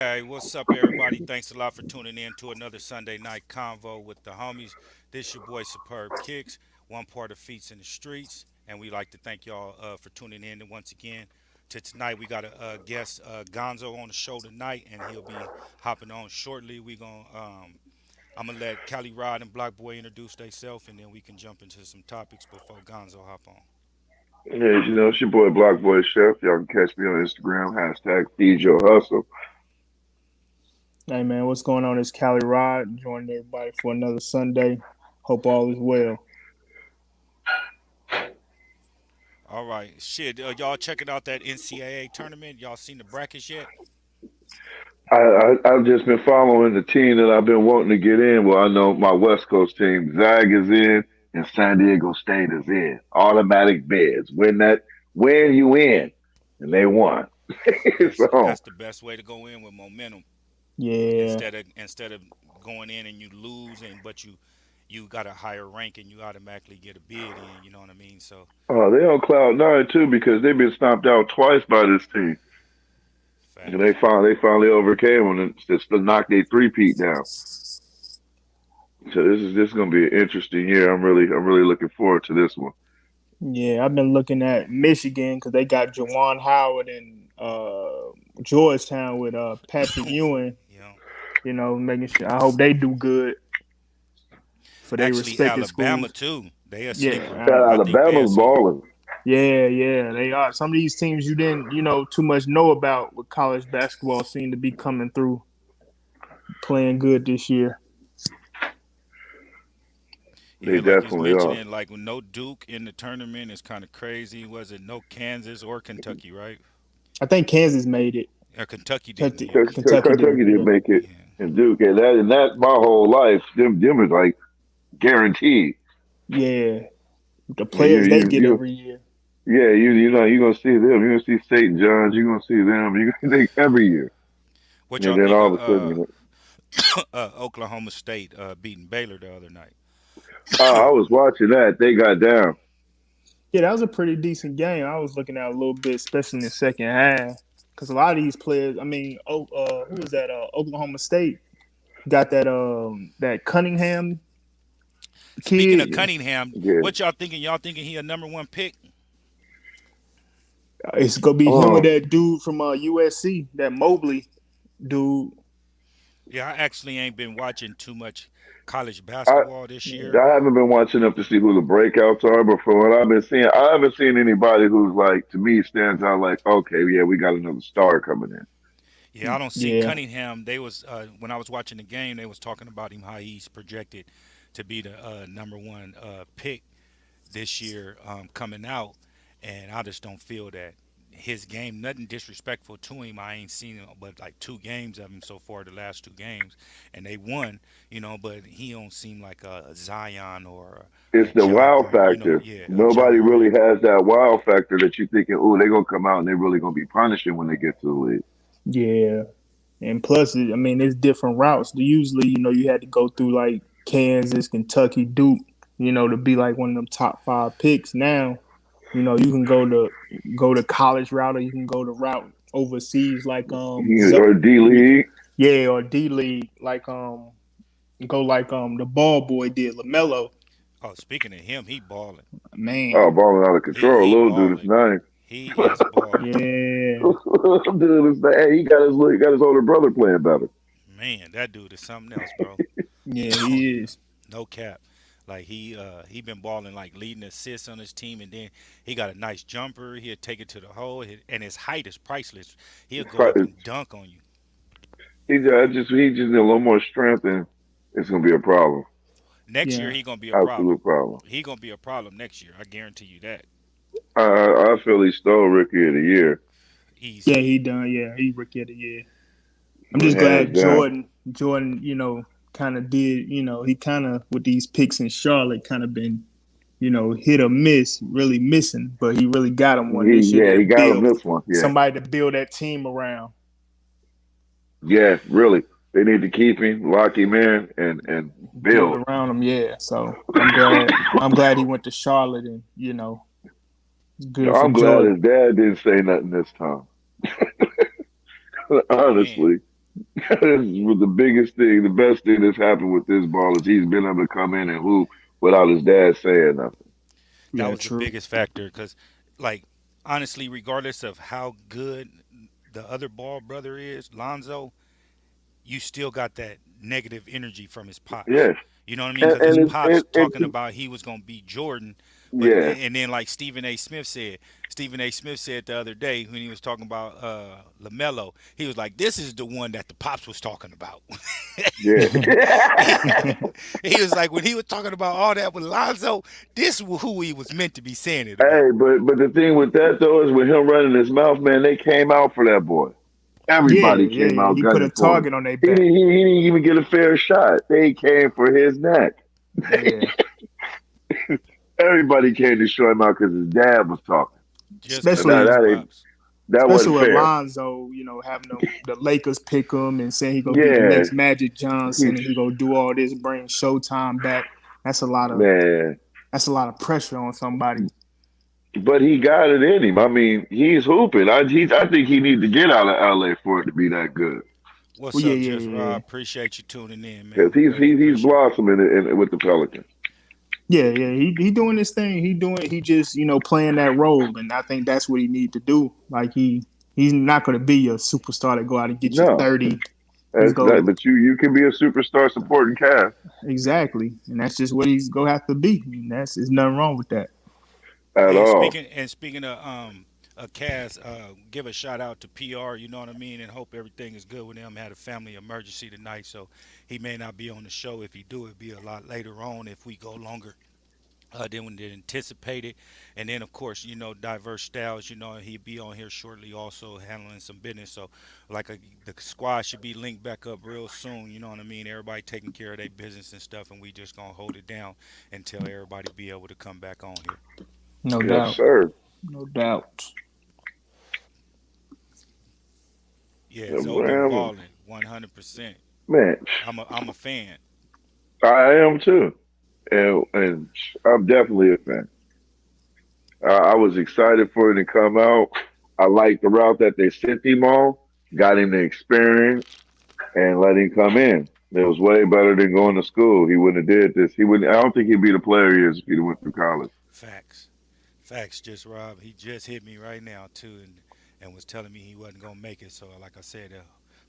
Hey, what's up, everybody? Thanks a lot for tuning in to another Sunday night convo with the homies. This your boy Superb Kicks, one part of Feats in the Streets, and we like to thank y'all for tuning in. And once again, to tonight, we got a guest, Gonzo, on the show tonight, and he'll be hopping on shortly. I'm gonna let Cali Rod and Block Boy introduce themselves, and then we can jump into some topics before Gonzo hop on. Yeah, it's your boy Block Boy Chef. Y'all can catch me on Instagram, #Feed Your Hustle. Hey man, what's going on? It's Cali Rod joining everybody for another Sunday. Hope all is well. All right, shit, y'all checking out that NCAA tournament? Y'all seen the brackets yet? I've just been following the team that I've been wanting to get in. Well, I know my West Coast team, Zag is in, and San Diego State is in. Automatic bids. Win you in, and they won. So, That's the best way to go in with momentum Yeah, instead of going in and you lose and but you got a higher rank and you automatically get a bid in. You know what I mean? So they on cloud nine too because they've been stomped out twice by this team, and facts. they finally overcame them and just knocked their three-peat down. So this is going to be an interesting year. I'm really looking forward to this one. yeah. I've been looking at Michigan because they got Jawan Howard and Georgetown with Patrick Ewing. You know, Making sure. I hope they do good for their actually respective Alabama schools. too. They a sleeper. Yeah, Yeah, I think they a Alabama's sleeper. balling. yeah. They are. Some of these teams you didn't, too much know about with college basketball seem to be coming through, playing good this year. They Yeah, like you was definitely are. mentioning, like with no Duke in the tournament is kind of crazy. Was it no Kansas or Kentucky, right? I think Kansas made it. Kentucky didn't. Kentucky, Yeah, Kentucky did. Kentucky didn't Yeah, make it, yeah. and Duke, and that my whole life, them is like guaranteed. yeah. The And you players they you get you every year. yeah you know you're gonna see them. You're gonna see St. John's. You're gonna see them. You gonna think every year, What y'all and then think all of of a sudden, Oklahoma State beating Baylor the other night? I was watching that. They got down. Yeah, that was a pretty decent game. I was looking at a little bit, especially in the second half, because a lot of these players. I mean, who was that? Oklahoma State got that Cunningham Speaking of kid. Cunningham, Yeah. what y'all thinking? Y'all thinking he a number one pick? It's gonna be him or Oh, that dude from USC, that Mobley dude. Yeah, I actually ain't been watching too much college I basketball this Yeah, year. I haven't been watching up to see who the breakouts are, but from what I've been seeing, I haven't seen anybody who's like to me stands out like, okay, yeah, we got another star coming in. Yeah, I don't see yeah, Cunningham. They was when I was watching the game, they was talking about him how he's projected to be the number one pick this year coming out, and I just don't feel that his game. Nothing disrespectful to him. I ain't seen him but like two games of him so far, the last two games, and they won. But he don't seem like a Zion or a It's the Ja wow Morant. factor. Yeah, a Ja Nobody really Morant. has that wow factor that you thinking, oh, they're gonna come out and they're really gonna be punishing when they get to the league. yeah. And plus, I mean, it's different routes. Usually, you had to go through like Kansas, Kentucky, Duke, to be like one of them top five picks. Now, you can go to college route, or you can go to route overseas like Or D League. yeah, or D League like go like the ball boy did, LaMelo. Oh, speaking of him, he balling. Oh, Man, balling out of control. He Little dude is balling. nice. He is balling. yeah, Dude is nice. Hey, he got his older brother playing better. Man, that dude is something else, bro. yeah, he is. No cap. Like he been balling like leading assists on his team, and then he got a nice jumper. He'll take it to the hole, and his height is priceless. He'll go up and dunk on you. He just need a little more strength, and it's gonna be a problem. Next year Yeah, he gonna be a problem. Absolute problem. He gonna be a problem next year. I guarantee you that. I feel he stole Rookie of the Year, yeah, Easy. he done. Yeah, he rookie of the year. I'm but just hands glad down, Jordan, kind of did, he kind of with these picks in Charlotte kind of been, hit or miss, really missing, but he really got him one this year he to got him build this one. Yeah, somebody to build that team around. yeah, really. They need to keep him, lock him in, and Build build. around him, yeah. So I'm glad he went to Charlotte, and it's good for I'm glad Jordan. his dad didn't say nothing this time. Man, Honestly. The biggest thing, the best thing that's happened with this ball is he's been able to come in and hoop without his dad saying nothing. That Yeah, was the true. biggest factor because, like, honestly, regardless of how good the other ball brother is, Lonzo, you still got that negative energy from his pops. Yes, You know what I mean? and, Because his and pops talking about he was gonna beat Jordan, but yeah, and then like Stephen A. Smith said the other day when he was talking about Lamelo, he was like, "This is the one that the pops was talking about." yeah. he, he was like, when he was talking about all that with Lonzo, this was who he was meant to be saying it about. Hey, but the thing with that though is with him running his mouth, man, they came out for that boy. Yeah, Everybody came yeah. out He put a gunning for him. target on their back. He didn't even get a fair shot. They came for his neck. Yeah. Everybody came to show him out because his dad was talking. Just And because of that his Especially that ain't pops. that especially wasn't with fair. Lonzo, having the Lakers pick him and saying he gonna be the Yeah, next Magic Johnson he's and he gonna do all this, bring Showtime back. That's a lot of man. that's a lot of pressure on somebody. But he got it in him. I mean, he's hooping. I think he needs to get out of LA for it to be that good. What's Well, yeah, up, yeah, Just yeah, Rob? Appreciate you tuning in, man. Because We greatly he's appreciate it. blossoming with the Pelicans. yeah, yeah. He doing his thing. He just playing that role, and I think that's what he need to do. Like he's not gonna be your superstar to go out and get you No, 30. He's that's go not. But you can be a superstar supporting cast exactly, and that's just what he's gonna have to be. And there's nothing wrong with that. at Hey, and all. speaking of Cass, give a shout out to PR. You know what I mean, and hope everything is good with him. Had a family emergency tonight, so he may not be on the show. If he do, it'd be a lot later on if we go longer than we did anticipated. And then, of course, diverse styles. He'd be on here shortly, also handling some business. So, like the squad should be linked back up real soon. You know what I mean? Everybody taking care of their business and stuff, and we just gonna hold it down until everybody be able to come back on here. No Yes, doubt, sir. no doubt. Yeah, Yeah, Zo been man, balling 100%. man, I'm a fan. I am too, and I'm definitely a fan. I was excited for him to come out. I like the route that they sent him on, got him the experience, and let him come in. It was way better than going to school. He wouldn't have did this. He wouldn't. I don't think he'd be the player he is if he went through college. Facts, facts. Just Rob, he just hit me right now too, and was telling me he wasn't gonna make it. So like I said,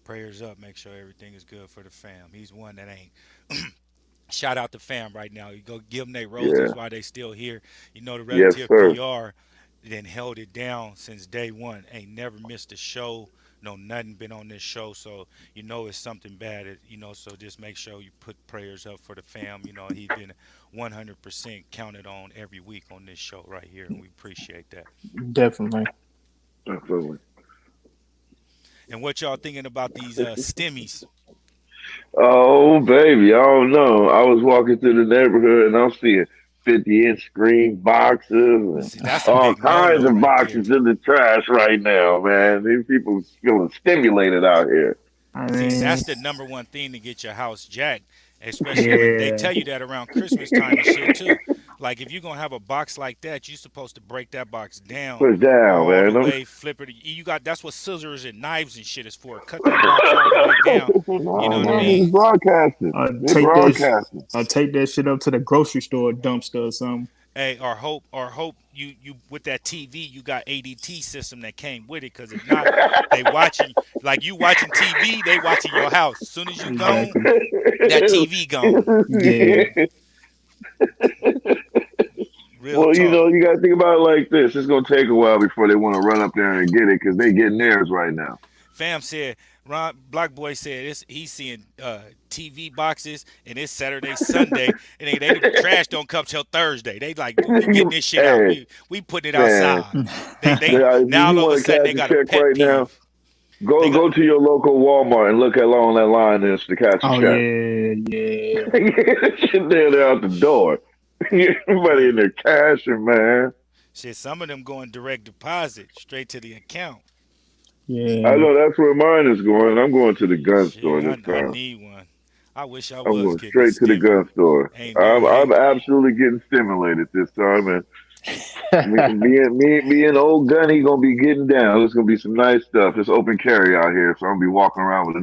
prayers up. Make sure everything is good for the fam. He's one that ain't. Shout out to fam right now. You go give them their roses Yeah. while they still here. The Yes, relative sir. PR then held it down since day one. Ain't never missed a show. No, nothing been on this show. So it's something bad. So just make sure you put prayers up for the fam. He's been 100% counted on every week on this show right here, and we appreciate that. Definitely. Absolutely. And what y'all thinking about these stimmies? Oh, baby. I don't know. I was walking through the neighborhood and I'm seeing 50-inch screen boxes and See, that's a all big kinds no-no of right there. boxes in the trash right now, man. These people feeling stimulated out here. I See, mean, that's the number one thing to get your house jacked, especially when they yeah, tell you that around Christmas time and shit too. Like if you're gonna have a box like that, you're supposed to break that box down Push down, all the man. way, flip it. You got that's what scissors and knives and shit is for. Cut that box all the way down. You know No, what I no, mean? they broadcasting. They take that. broadcasting. Take that shit up to the grocery store dumpster or something. Hey, or hope you with that TV you got ADT system that came with it. Cause if not, they watching like you watching TV, they watching your house. As soon as you gone, Exactly. that TV gone. Yeah. Real Well, talk. you got to think about it like this. It's going to take a while before they want to run up there and get it because they getting theirs right now. Fam said, Ron Black Boy said he's seeing TV boxes and it's Saturday, Sunday, and they the trash don't come till Thursday. They like we getting this shit out. Hey, We putting it man, outside. They if now you all of a want to sudden they cash a got a check pet right now, peeve. They got go to your local Walmart and look how long that line is to cash a Oh check. yeah, yeah. They're out the door. Everybody in man there cashing, man. shit. Some of them going direct deposit straight to the account. I Yeah. know that's where mine is going. I'm going to the gun store Shit, this I time. need one. I wish I I'm was going getting a straight to the stimmy. gun store. Ain't never I'm hit. absolutely getting stimulated this time, and Me and old Gunny gonna be getting down. It's gonna be some nice stuff. It's open carry out here, so I'm gonna be walking around with a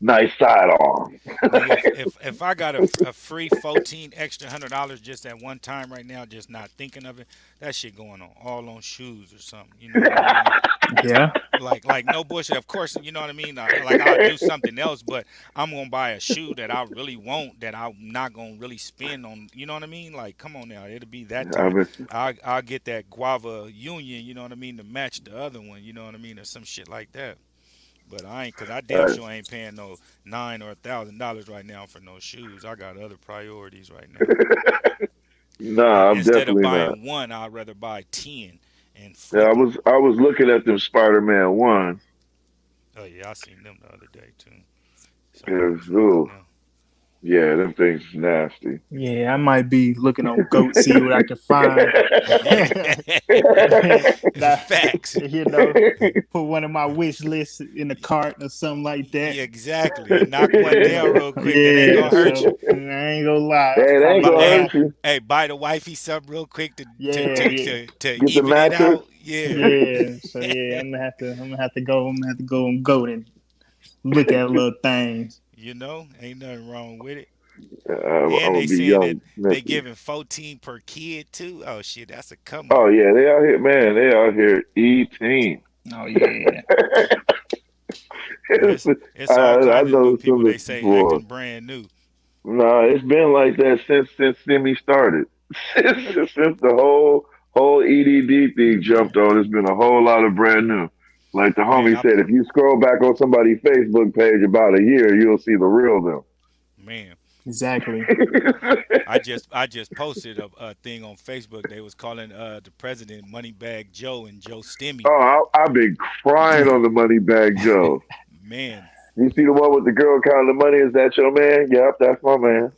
nice sidearm. Nigga, if I got a free 14 extra $100 just at one time right now, just not thinking of it, that shit going on all on shoes or something. You know what I mean? Yeah, Like no bullshit. Of course, you know what I mean. Like I'll do something else, but I'm gonna buy a shoe that I really want that I'm not gonna really spend on. You know what I mean? Like come on now, it'll be that I time. mean, I'll get that guava union. You know what I mean to match the other one. You know what I mean or some shit like that. But I ain't, cause I damn uh, sure ain't paying no $9 or $1,000 right now for no shoes. I got other priorities right now. nah, I'm Instead of definitely not. buying one, I'd rather buy 10 and Yeah, flip them. I was looking at them Spider-Man ones. Oh yeah, I seen them the other day too. Some It was, motherfuckers, ooh, yeah, them things is nasty. yeah. I might be looking on Goat, see what I can find. Nah, Facts. you know, put one of my wish lists in the cart or something like that. Yeah, exactly. Knock one down real quick. That ain't Yeah, gonna hurt so you. I ain't gonna lie, that's Hey, it ain't probably gonna gonna Hey, hurt happen. you. hey, buy the wifey something real quick Yeah, yeah, to Get the even it mattress. out. Yeah. yeah. So yeah, I'm gonna have to go on Goat and look at little things. You know, ain't nothing wrong with it. I'm And gonna they be saying that young they Smithy. giving 14 per kid too. Oh shit, that's a come Oh up. yeah, they out here, man. They out here eating. Oh yeah, But it's all I kind of new know people some of they the say boy. acting brand new. Nah, it's been like that since Semi started. Since the whole EDD thing jumped on, it's been a whole lot of brand new. Like the Man, homie said, if you scroll back on somebody's Facebook page about a year, you'll see the real man, exactly. them. I just posted a thing on Facebook. They was calling the president Moneybag Joe and Joe Stimmy. Oh, I've been crying on the money bag Joe. Man, You see the one with the girl counting the money? Is that your man? Yep, that's my man.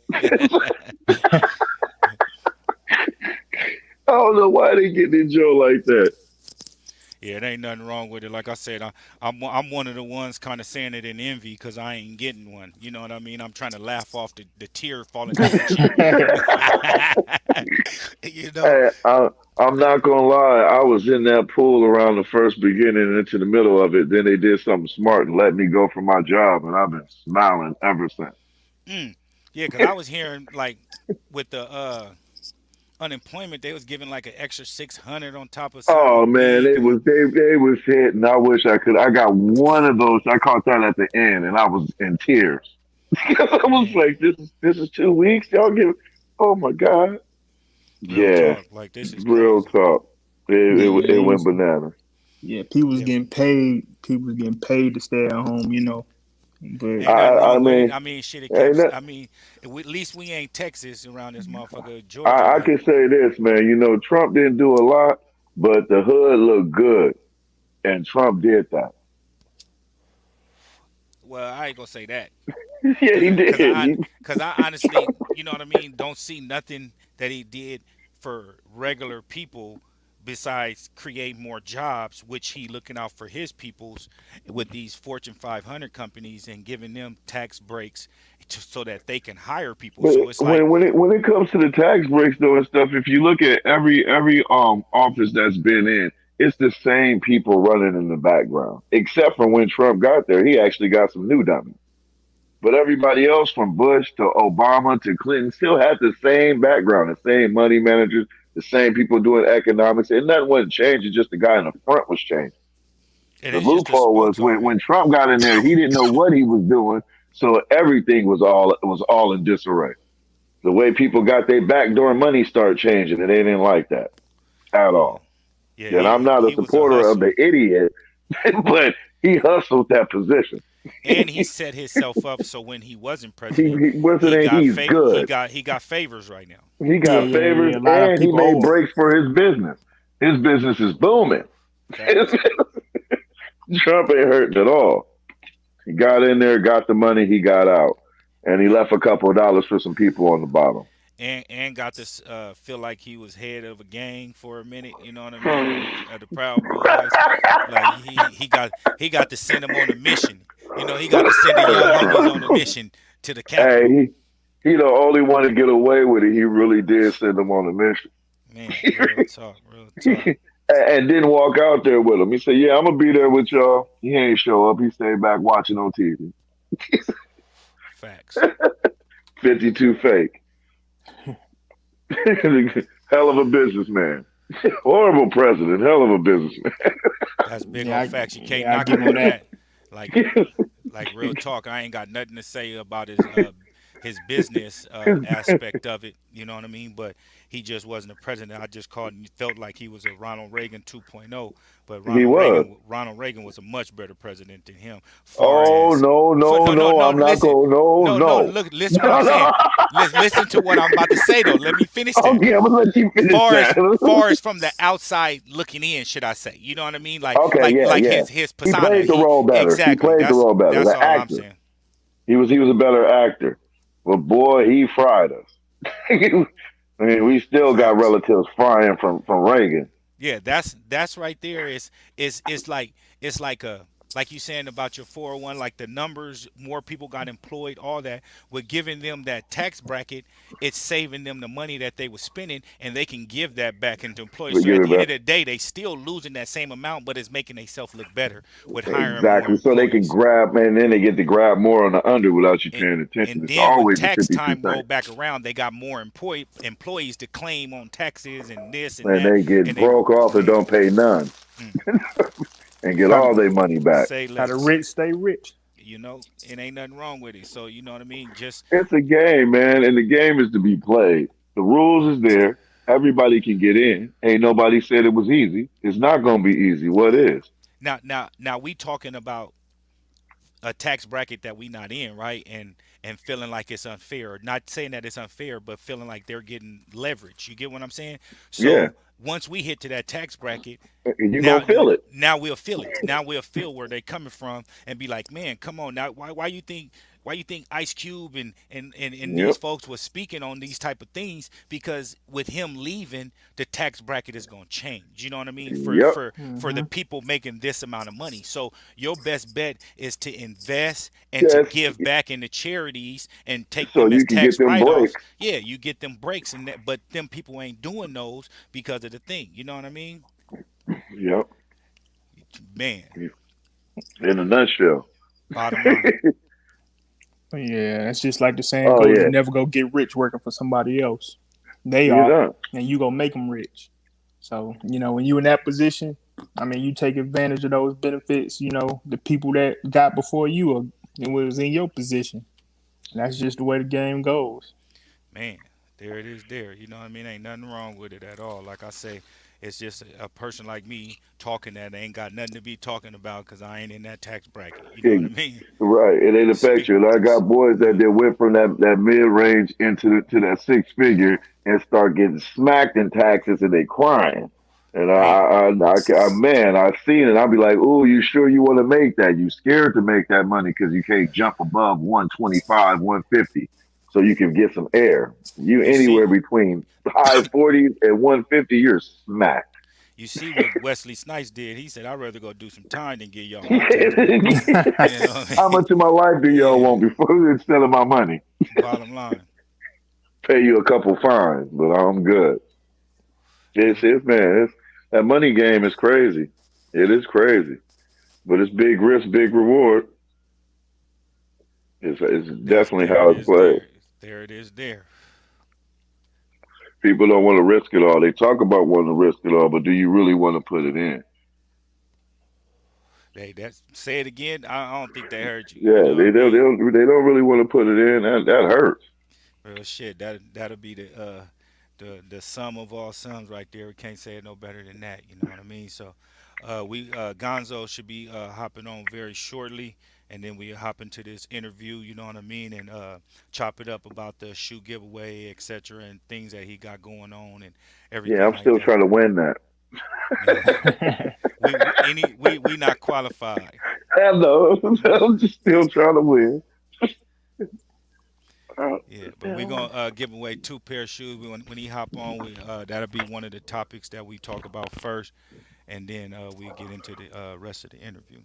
I don't know why they get in Joe like that. yeah, it ain't nothing wrong with it. Like I said, I'm one of the ones kind of saying it in envy because I ain't getting one. You know what I mean? I'm trying to laugh off the tear falling down the cheek. you know, Hey, I'm not gonna lie. I was in that pool around the first beginning and into the middle of it. Then they did something smart and let me go for my job, and I've been smiling ever since. mm, yeah, because I was hearing like with the unemployment, they was giving like an extra 600 on top of something a Oh man, week, and they was hitting. I wish I could. I got one of those. I caught that at the end, and I was in tears. I was man, like, this is 2 weeks. Y'all give. Oh my god. real Yeah, talk, like this is real crazy. talk. Yeah, It it went was. bananas. Yeah, people was Yeah, getting paid. People was getting paid to stay at home. You know, but ain't nothing I wrong with it. mean, I mean, shit, it ain't kept. that, I mean, at least we ain't Texas around this motherfucker, Georgia. I Like, can say this, man. You know, Trump didn't do a lot, but the hood looked good, and Trump did that. well, I ain't gonna say that, Yeah, cause, he did. cause I, cause I honestly, you know what I mean, don't see nothing that he did for regular people besides create more jobs, which he looking out for his peoples with these Fortune 500 companies and giving them tax breaks so that they can hire people. But So it's like, when it comes to the tax breaks though and stuff, if you look at every office that's been in, it's the same people running in the background. Except for when Trump got there, he actually got some new dummies. But everybody else from Bush to Obama to Clinton still had the same background, the same money managers, the same people doing economics, and nothing wasn't changing. Just the guy in the front was changing. and The it's just a loophole was spokes on it. when Trump got in there, he didn't know what he was doing, so everything was all in disarray. The way people got their backdoor money start changing, and they didn't like that at Yeah, all. yeah, And I'm not a he was a supporter of the hustler. idiot, but he hustled that position. And he set himself up so when he wasn't president, He wasn't a, he's good. he got favors right now. He yeah, got yeah, favors yeah. A lot of and he people made owe him. breaks for his business. His business is booming. Facts. Trump ain't hurting at all. He got in there, got the money, he got out. And he And left a couple of dollars for some people on the bottom. and got to feel like he was head of a gang for a minute. You know what I mean? Of the Proud Boys, like he got to send them on a mission. You know, he got to send the young homies on a mission to the Hey, Capitol. he the only one to get away with it. He really did send them on a mission. Man, real talk, real talk. And didn't walk out there with him. He said, "Yeah, I'm gonna be there with y'all." He ain't show up. He stayed back watching on TV. Facts. 52 fake. Hell of a businessman. Horrible president. Hell of a businessman. That's big Yeah, old facts. You can't I knock give him him on that. that. Like real talk. I ain't got nothing to say about his business aspect of it. You know what I mean? But he just wasn't a president. I just called and felt like he was a Ronald Reagan 2.0. But He was. Ronald Reagan was a much better president than him. Far Oh as no, for no, no no no! no I'm not listen. going. No, No, no, look, listen what I'm no, saying. no. Listen to what I'm about to say though. Let me finish that. Okay, I'm gonna let you finish that. Far as from the outside looking in, should I say? You know what I mean? Okay, yeah, Like yeah. his He persona. played the He role better. He exactly. played the role better. That's The all I'm actor. saying. He was a better actor. But boy, he fried us. I mean, we still got Facts. relatives frying from Reagan. Yeah, that's right there. It's like it's like a like you saying about your 401, like the numbers, more people got employed, all that. With giving them that tax bracket, it's saving them the money that they were spending, and they can give that back into employees. We So give at it the end back. of the day, they still losing that same amount, but it's making themselves look better with hiring more Exactly. So they can employees. grab, man, then they get to grab more on the under without you and paying attention. and It's then when always a tax 52 time roll thing. back around, they got more employees to claim on taxes and this and And that, they get and they broke off and man, don't pay none mm, and get How all their money back. say how the less. rich stay rich. It ain't nothing wrong with it. So you know what I mean. Just It's a game, man, and the game is to be played. The rules is there. Everybody can get in. Ain't nobody said it was easy. It's not going to be easy. What is? now we talking about a tax bracket that we not in, right? And feeling like it's unfair. Not saying that it's unfair, but feeling like they're getting leverage. You get what I'm saying? Yeah, So once we hit to that tax bracket, and you now going to feel it. now we'll feel it. Now we'll feel where they coming from and be like, man, come on now. Why you think Ice Cube and these Yep, folks was speaking on these type of things? Because with him leaving, the tax bracket is gonna change. You know what I mean? yep. For the Hmm. people making this amount of money. So your best bet is to invest and to Yes, give back into charities and take so them as you can get tax them write-offs. breaks. Yeah, you get them breaks and that, but them people ain't doing those because of the thing. You know what I mean? Yep, Man, in a nutshell. bottom line. Yeah, it's just like the saying Oh goes: you yeah, never go get rich working for somebody else. They you are, done. and you gonna make them rich. So when you in that position, I mean, you take advantage of those benefits. The people that got before you it was in your position. And that's just the way the game goes. Man, there it is there. You know what I mean? Ain't nothing wrong with it at all. Like I say, it's just a person like me talking that ain't got nothing to be talking about because I ain't in that tax bracket. You know what I mean? Right, it ain't affect Speak, you. And I got boys yeah, that went from that mid range into to that six figure and start getting smacked in taxes and they crying. And man. man, I seen it. I'll be like, "Oh, you sure you want to make that? You scared to make that money because you can't jump above 125, 150, so you can get some air. You You see, anywhere between high 40s and 150, you're smacked." you see what Wesley Snipes did. He said, "I'd rather go do some time than get y'all my tax bracket." You know what I How mean? much of my life do y'all Yeah. want before instead of my money? Bottom line. Pay you a couple fines, but I'm good. Yeah. It's man, that money game is crazy. It is crazy, but it's big risk, big reward. It's definitely There it how it's is played. there. There it is there. People don't want to risk it all. They talk about wanting to risk it all, but do you really want to put it in? Hey, that's say it again. I don't think they heard you. You Yeah, know what I mean? they don't really want to put it in. That hurts. Well, shit, that'll be the sum of all sums right there. We can't say it no better than that. You know what I mean? So, we Gonzo should be hopping on very shortly, and then we hop into this interview. You know what I mean? And chop it up about the shoe giveaway, etc., and things that he got going on and Yeah, everything I'm like still that. trying to win that. Yeah, we not qualified. I know. I'm just still trying to win. Uh, Yeah, but we're yeah. gonna give away two pair of shoes. When he hop on, that'll be one of the topics that we talk about first, and then we get into the rest of the interview.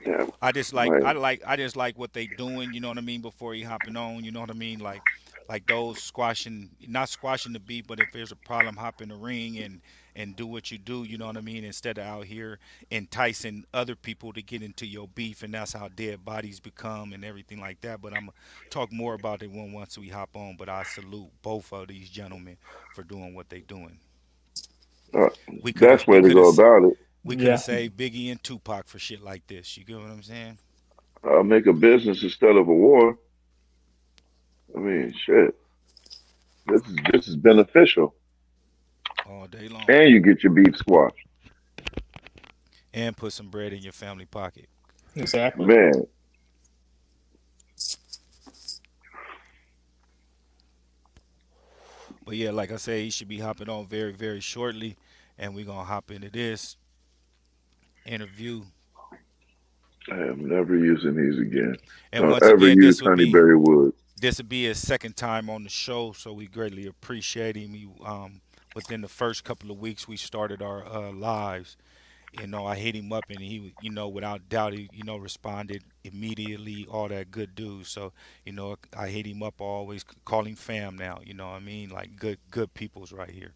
Yeah, I just like right. I just like what they doing. You know what I mean? Before he hopping on, you know what I mean? Like like those squashing, not squashing the beat, but if there's a problem, hop in the ring and do what you do. You know what I mean? Instead of out here enticing other people to get into your beef, and that's how dead bodies become and everything like that. But I'm gonna talk more about it once we hop on. But I salute both of these gentlemen for doing what they doing. Uh, We could have best we way to could go have about it. we could have Yeah, saved Biggie and Tupac for shit like this. You get what I'm saying? Make a business instead of a war. I mean, shit. This is beneficial, All day long, and you get your beef squashed. and put some bread in your family pocket. exactly. Man, But yeah, like I said, he should be hopping on very, very shortly, and we're gonna hop into this interview. I am never using these again. And Don't once ever again, use honeyberry wood. this would be his second time on the show, so we greatly appreciate him. Within the first couple of weeks, we started our lives. I hit him up, and he, without doubt, he, responded immediately. All that good dude. So, I hit him up. I always call him fam now. You know what I mean? Like good peoples right here.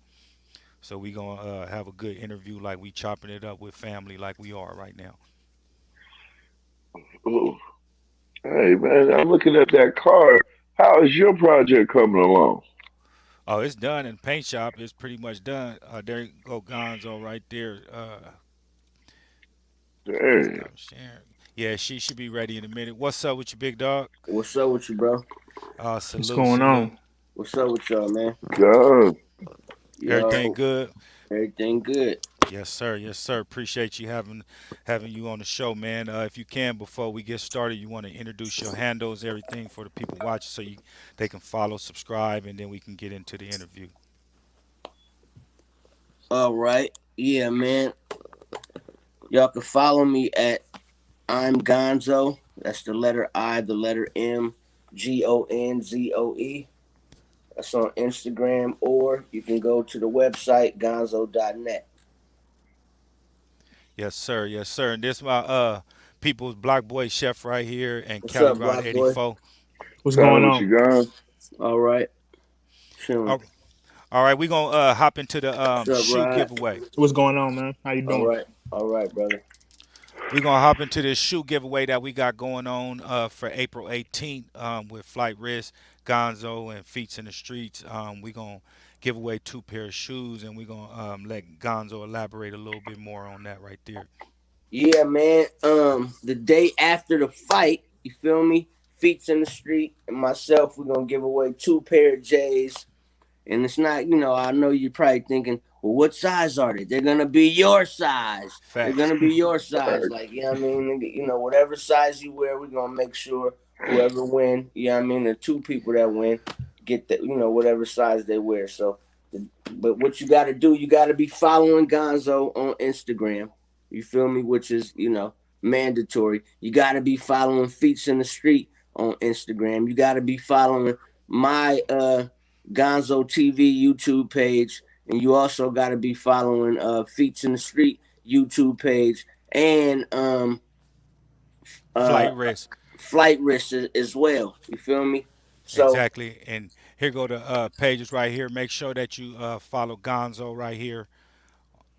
So we gonna have a good interview, like we chopping it up with family, like we are right now. Ooh. Hey man, I'm looking at that card. How is your project coming along? Oh, it's done in the paint shop. It's pretty much done. There you go Gonzo right there. Dang, Stop sharing. Yeah, she should be ready in a minute. What's up with you, big dog? What's up with you, bro? What's Salute, going on? salute. What's up with y'all, man? God, Everything Yo, good? everything good. Yes, sir. Yes, sir. Appreciate you having you on the show, man. If you can, before we get started, you want to introduce your handles, everything for the people watching, so they can follow, subscribe, and then we can get into the interview. All right. Yeah, man. Y'all can follow me at I'm Gonzo. That's the letter I, the letter M, Gonzoe. That's on Instagram, or you can go to the website gonzo.net. Yes, sir. Yes, sir. And this my people's Block Boy Chef right here and What's Cali up, Rod Block Boy? 84. What's solid going with on? you guys. All right. Chilling. All, all right, we gonna hop into the What's up, shoe Rod? giveaway. What's going on, man? How you All doing? right. All right, brother. We're gonna hop into this shoe giveaway that we got going on for April 18th with Flight Risk, Gonzo, and Feets in the Streets. We're gonna give away two pair of shoes, and we're gonna let Gonzo elaborate a little bit more on that right there. Yeah, man. The day after the fight, you feel me? Feets in the street and myself, we're gonna give away two pair of J's. And it's not, I know you're probably thinking, well, what size are they? They're gonna be your size. They're Facts. gonna be your size. Facts. Like, I mean? Whatever size you wear, we're gonna make sure whoever win, I mean? The two people that win get the, whatever size they wear. So, but what you gotta do, you gotta be following Gonzo on Instagram. You feel me? Which is, mandatory. You gotta be following Feats in the Street on Instagram. You gotta be following my Gonzo TV YouTube page, and you also got to be following Feats in the Street YouTube page and uh, Flight Risk. Flight Risk as well. You feel me? So Exactly. And here go the pages right here. Make sure that you follow Gonzo right here,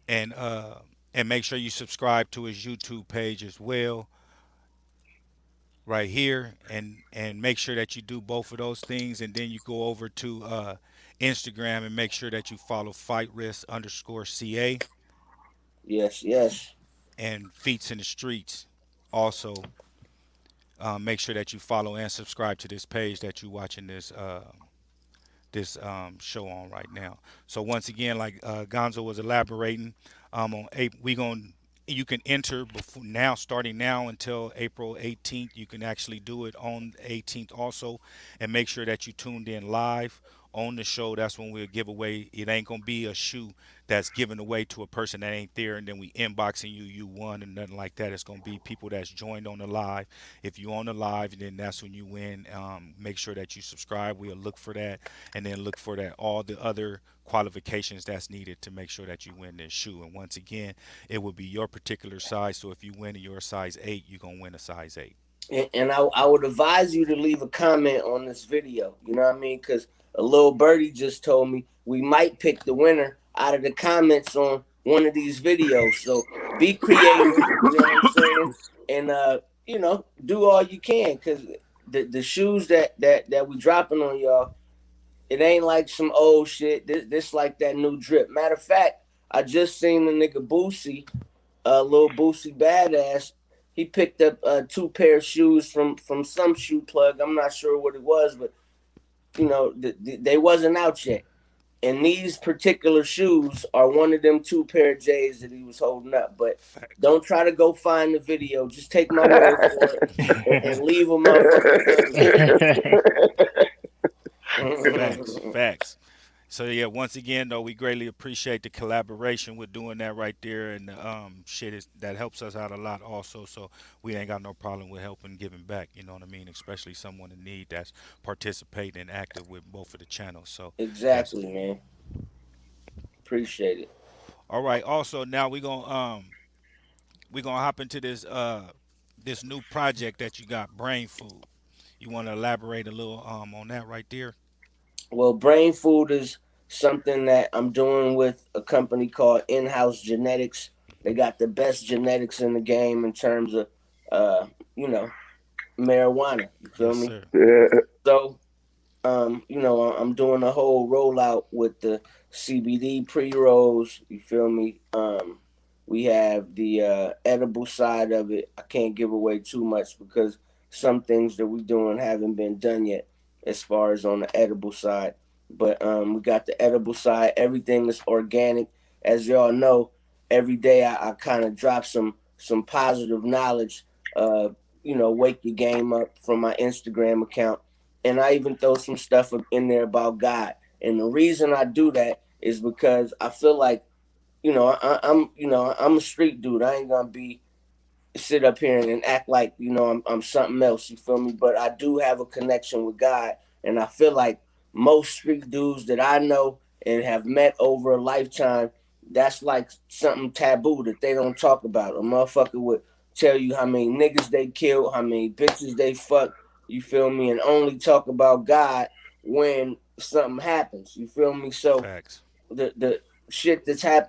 and uh, and make sure you subscribe to his YouTube page as well, right here, and make sure that you do both of those things, and then you go over to Instagram and make sure that you follow Fight Risk underscore CA yes, yes, and Feats in the Streets. Also, make sure that you follow and subscribe to this page that you're watching this show on right now. So once again, like Gonzo was elaborating on, we going you can enter before now, starting now until April 18th. You can actually do it on the 18th also, and make sure that you tuned in live on the show. That's when we'll give away. It ain't gonna be a shoe that's given away to a person that ain't there, and then we inboxing you won and nothing like that. It's gonna be people that's joined on the live. If you on the live, then that's when you win. Make sure that you subscribe. We'll look for that, and then look for that all the other qualifications that's needed to make sure that you win this shoe. And once again, it will be your particular size. So if you win your size 8, you're gonna win a size 8. And I would advise you to leave a comment on this video. You know what I mean? Because a little birdie just told me we might pick the winner out of the comments on one of these videos. So be creative. You know what I'm saying? And do all you can, because the shoes that we dropping on y'all, it ain't like some old shit. This like that new drip. Matter of fact, I just seen the nigga Boosie, little Boosie Badass. He picked up two pair of shoes from some shoe plug. I'm not sure what it was, but they wasn't out yet. And these particular shoes are one of them two pair of J's that he was holding up. But Facts. don't try to go find the video. Just take my word for it, and leave a motherfucking comment. Facts. Facts. So yeah, once again though, we greatly appreciate the collaboration with doing that right there, and shit is that helps us out a lot also. So we ain't got no problem with helping giving back. You know what I mean? Especially someone in need that's participating and active with both of the channels. So that's Exactly, man. Appreciate it. all right. Also, now we gonna hop into this new project that you got, Brain Food. You want to elaborate a little on that right there? Well, brain food is something that I'm doing with a company called In House Genetics. They got the best genetics in the game in terms of, uh, you know, marijuana. You feel Yes, me? sir. Yeah. So I'm doing a whole rollout with the CBD pre rolls. You feel me? We have the edible side of it. I can't give away too much because some things that we're doing haven't been done yet, as far as on the edible side. But we got the edible side. Everything is organic, as y'all know. Every day I kind of drop some positive knowledge. Uh, wake your game up from my Instagram account, and I even throw some stuff in there about God. And the reason I do that is because I feel like I'm a street dude. I ain't gonna be sit up here and act like I'm something else. You feel me? But I do have a connection with God, and I feel like most street dudes that I know and have met over a lifetime, that's like something taboo that they don't talk about. A motherfucker would tell you how many niggas they killed, how many bitches they fucked. You feel me? And only talk about God when something happens. You feel me? So Facts. the shit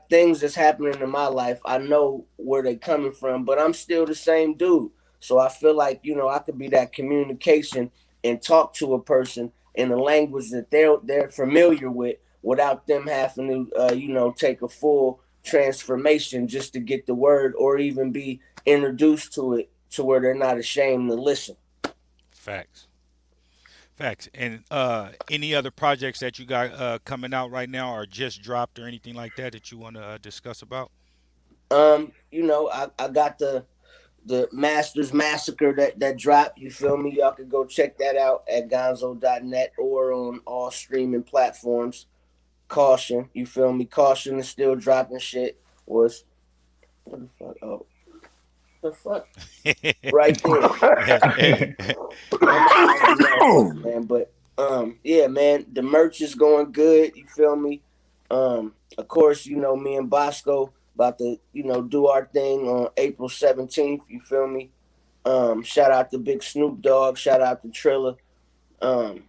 things that's happening in my life, I know where they coming from, but I'm still the same dude. So I feel like I could be that communication and talk to a person in a language that they're familiar with without them having to take a full transformation just to get the word or even be introduced to it to where they're not ashamed to listen. Facts. Facts. And any other projects that you got coming out right now or just dropped or anything like that that you want to discuss about? I got the Masters Massacre that dropped. You feel me? Y'all can go check that out at gonzo.net or on all streaming platforms. Caution, you feel me? Caution is still dropping shit. Was what the fuck? Oh, the fuck? Right there. Yes. I'm high as a motherfucker, man. But yeah, man, the merch is going good. You feel me? Of course, me and Bosco about to do our thing on April 17th. You feel me? Shout out to Big Snoop Dogg. Shout out to Trilla. Um,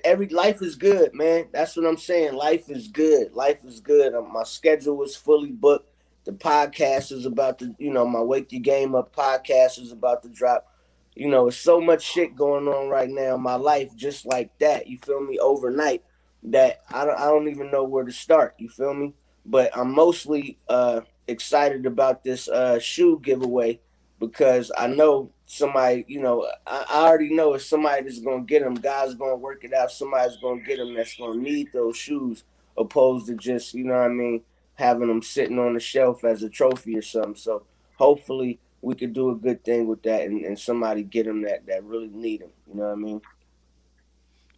every life is good, man. That's what I'm saying. Life is good. Life is good. My schedule is fully booked. The podcast is about to, my Wake Your Game Up podcast is about to drop. It's so much shit going on right now in my life, just like that. You feel me? Overnight, that I don't even know where to start. You feel me? But I'm mostly excited about this shoe giveaway because I know somebody, I already know it's somebody that's gonna get them. God's gonna work it out. Somebody's gonna get them that's gonna need those shoes, opposed to just what I mean, having them sitting on the shelf as a trophy or something. So hopefully we could do a good thing with that, and somebody get them that really need them. You know what I mean?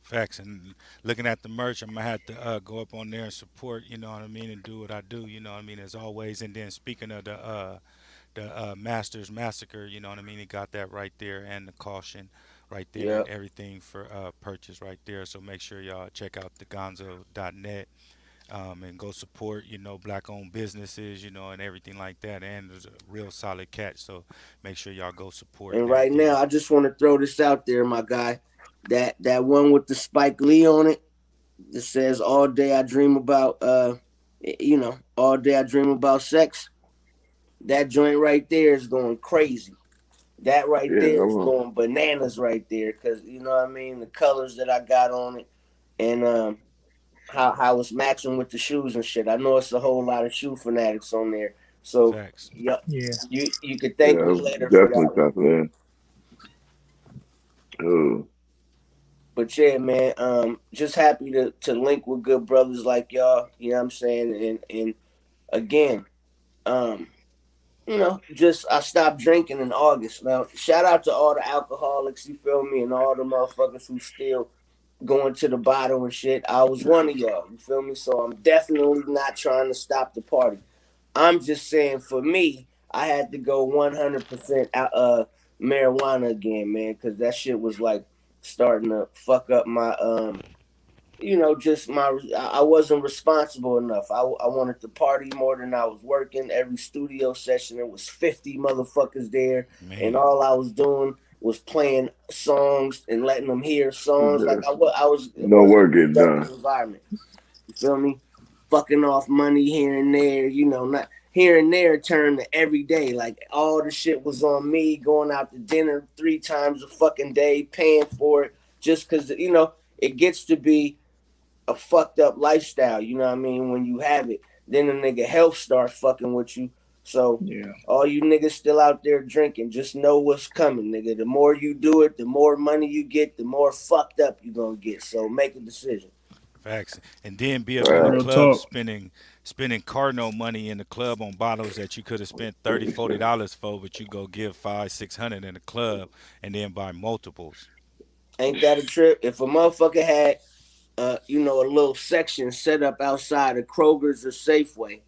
Facts. And looking at the merch, I'm gonna have to go up on there and support. You know what I mean, and do what I do. You know what I mean, as always. And then speaking of the Masters Massacre, you know what I mean. He got that right there, and the caution right there, Yeah. and everything for purchase right there. So make sure y'all check out the Gonzo.net. and go support, black-owned businesses, and everything like that. And there's a real solid catch, so make sure y'all go support And and right now, everything. I just want to throw this out there, my guy. That one with the Spike Lee on it that says "All day I dream about all day I dream about sex." That joint right there is going crazy. That right Yeah, there is I'm a, going bananas right there, because you know what I mean. The colors that I got on it, and how it's matching with the shoes and shit. I know it's a whole lot of shoe fanatics on there, so Facts. yeah, Yeah. you could yeah, thank me I'm later for definitely that one. confident. Oh, But yeah, man, just happy to link with good brothers like y'all. You know what I'm saying? And again, um, just I stopped drinking in August. Now, shout out to all the alcoholics, you feel me, and all the motherfuckers who still going to the bottle and shit. I was one of y'all, you feel me? So I'm definitely not trying to stop the party. I'm just saying, for me, I had to go 100% marijuana again, man, because that shit was like starting to fuck up my just I wasn't responsible enough. I wanted to party more than I was working. Every studio session, it was 50 motherfuckers there, and Man, all I was doing was playing songs and letting them hear songs. Like it no wasn't work a getting productive done. environment. You feel me? Fucking off money here and there, not here and there turned to every day. Like all the shit was on me, going out to dinner 3 times a fucking day, paying for it just because, it gets to be a fucked up lifestyle, you know what I mean, when you have it. Then the nigga health starts fucking with you. So Yeah. all you niggas still out there drinking, just know what's coming, nigga. The more you do it, the more money you get, the more fucked up you gonna get. So make a decision. facts. And then be up in the Right. Real club talk. spending Cardinal money in the club on bottles that you could have spent 30, $40 for, but you go give 500, 600 in the club and then buy multiples. Ain't that a trip? If a motherfucker had a little section set up outside of Kroger's or Safeway,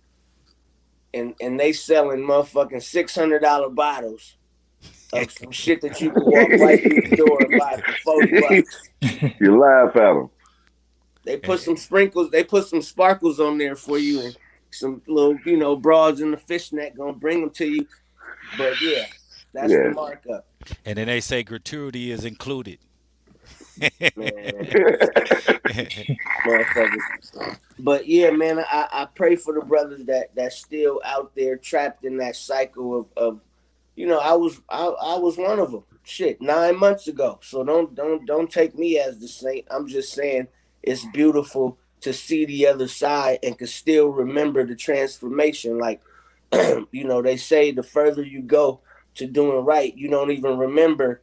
and they selling motherfucking $600 bottles of some shit that you could walk right through the door and buy for $40. You laugh at them. They put Eh, some sprinkles, they put some sparkles on there for you, and some little, broads in the fishnet gonna bring them to you. But yeah, that's the Yeah. markup, and then they say gratuity is included. man. Motherfuckers. But yeah, man, I pray for the brothers that's still out there trapped in that cycle of I was one of them. Shit, 9 months ago. So don't take me as the saint. I'm just saying it's beautiful to see the other side and can still remember the transformation. Like, they say the further you go to doing right, you don't even remember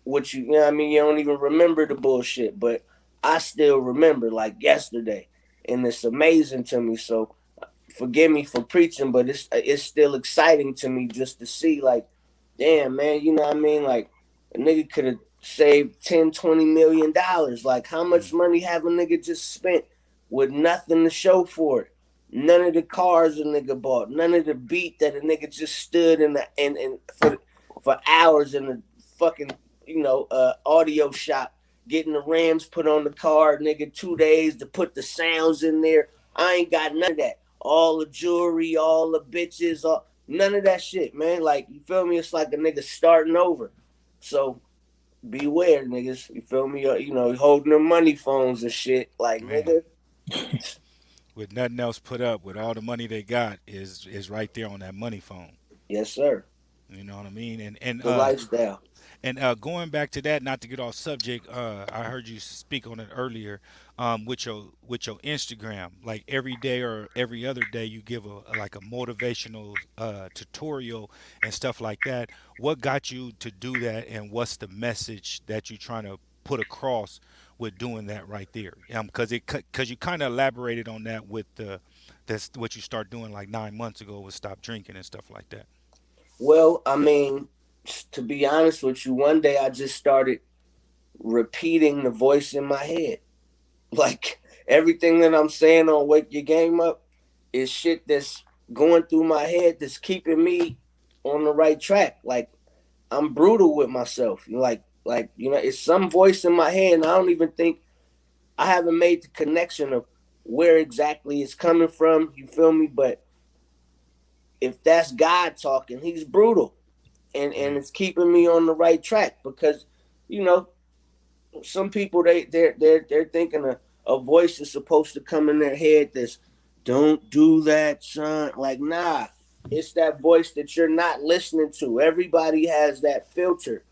you know what I mean. You don't even remember the bullshit, but I still remember like yesterday, and it's amazing to me. So forgive me for preaching, but it's still exciting to me just to see, like, damn, man, you know what I mean? Like, a nigga could have saved 10, $20 million. Like, how much money have a nigga just spent with nothing to show for it? None of the cars a nigga bought, none of the beat that a nigga just stood in the and for hours in the fucking audio shop getting the Rams put on the car, nigga, 2 days to put the sounds in there. I ain't got none of that. All the jewelry, all the bitches, none of that shit, man. Like, you feel me? It's like a nigga starting over. So beware, niggas. You feel me? Holding their money phones and shit. Like, Man, nigga, with nothing else put up, with all the money they got is right there on that money phone. yes, sir. You know what I mean? And The lifestyle. going back to that, not to get off subject, I heard you speak on it earlier, with your Instagram. Like every day or every other day, you give like a motivational tutorial and stuff like that. What got you to do that, and what's the message that you're trying to put across with doing that right there? Because you kind of elaborated on that with that's what you start doing like 9 months ago with stop drinking and stuff like that. Well, I mean, to be honest with you, one day I just started repeating the voice in my head. Like, everything that I'm saying on Wake Your Game Up is shit that's going through my head that's keeping me on the right track. Like, I'm brutal with myself. It's some voice in my head, and I don't even think I haven't made the connection of where exactly it's coming from. You feel me? But if that's God talking, he's brutal, and Yeah. it's keeping me on the right track because, you know, some people they're thinking a voice is supposed to come in their head that's don't do that, son. Like, nah, it's that voice that you're not listening to. Everybody has that filter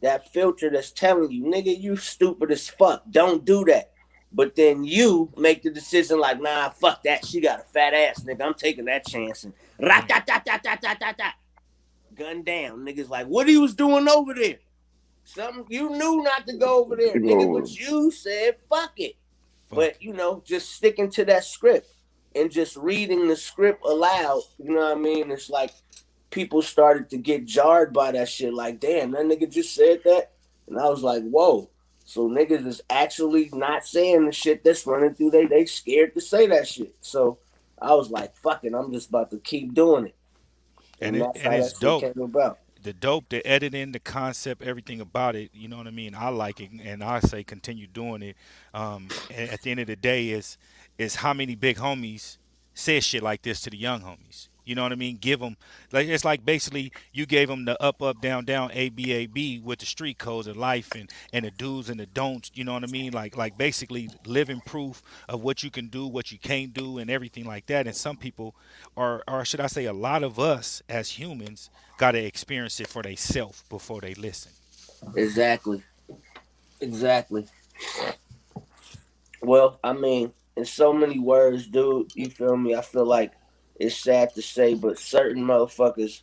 that's telling you, nigga, you stupid as fuck. Don't do that. But then you make the decision like, nah, fuck that. She got a fat ass, nigga. I'm taking that chance and rat Mm. tat tat tat tat tat tat gun down. Niggas like, what he was doing over there? Something you knew not to go over there, You nigga, know, but you said fuck it. Fuck But just sticking to that script and just reading the script aloud, you know what I mean? It's like people started to get jarred by that shit. Like, damn, that nigga just said that, and I was like, whoa. So niggas is actually not saying the shit that's running through they scared to say that shit. So I was like, fuck it, I'm just about to keep doing it, and and it that's and how it's that shit dope. came about. The editing, the concept, everything about it. You know what I mean. I like it, and I say continue doing it. At the end of the day, is how many big homies said shit like this to the young homies. You know what I mean? Give them like it's like basically you gave them the up up down down A B with the street codes of life and the do's and the don'ts. You know what I mean? Like basically living proof of what you can do, what you can't do, and everything like that. And some people, or should I say, a lot of us as humans got to experience it for themselves before they listen. Exactly, exactly. Well, I mean, in so many words, dude, you feel me? I feel like it's sad to say, but certain motherfuckers,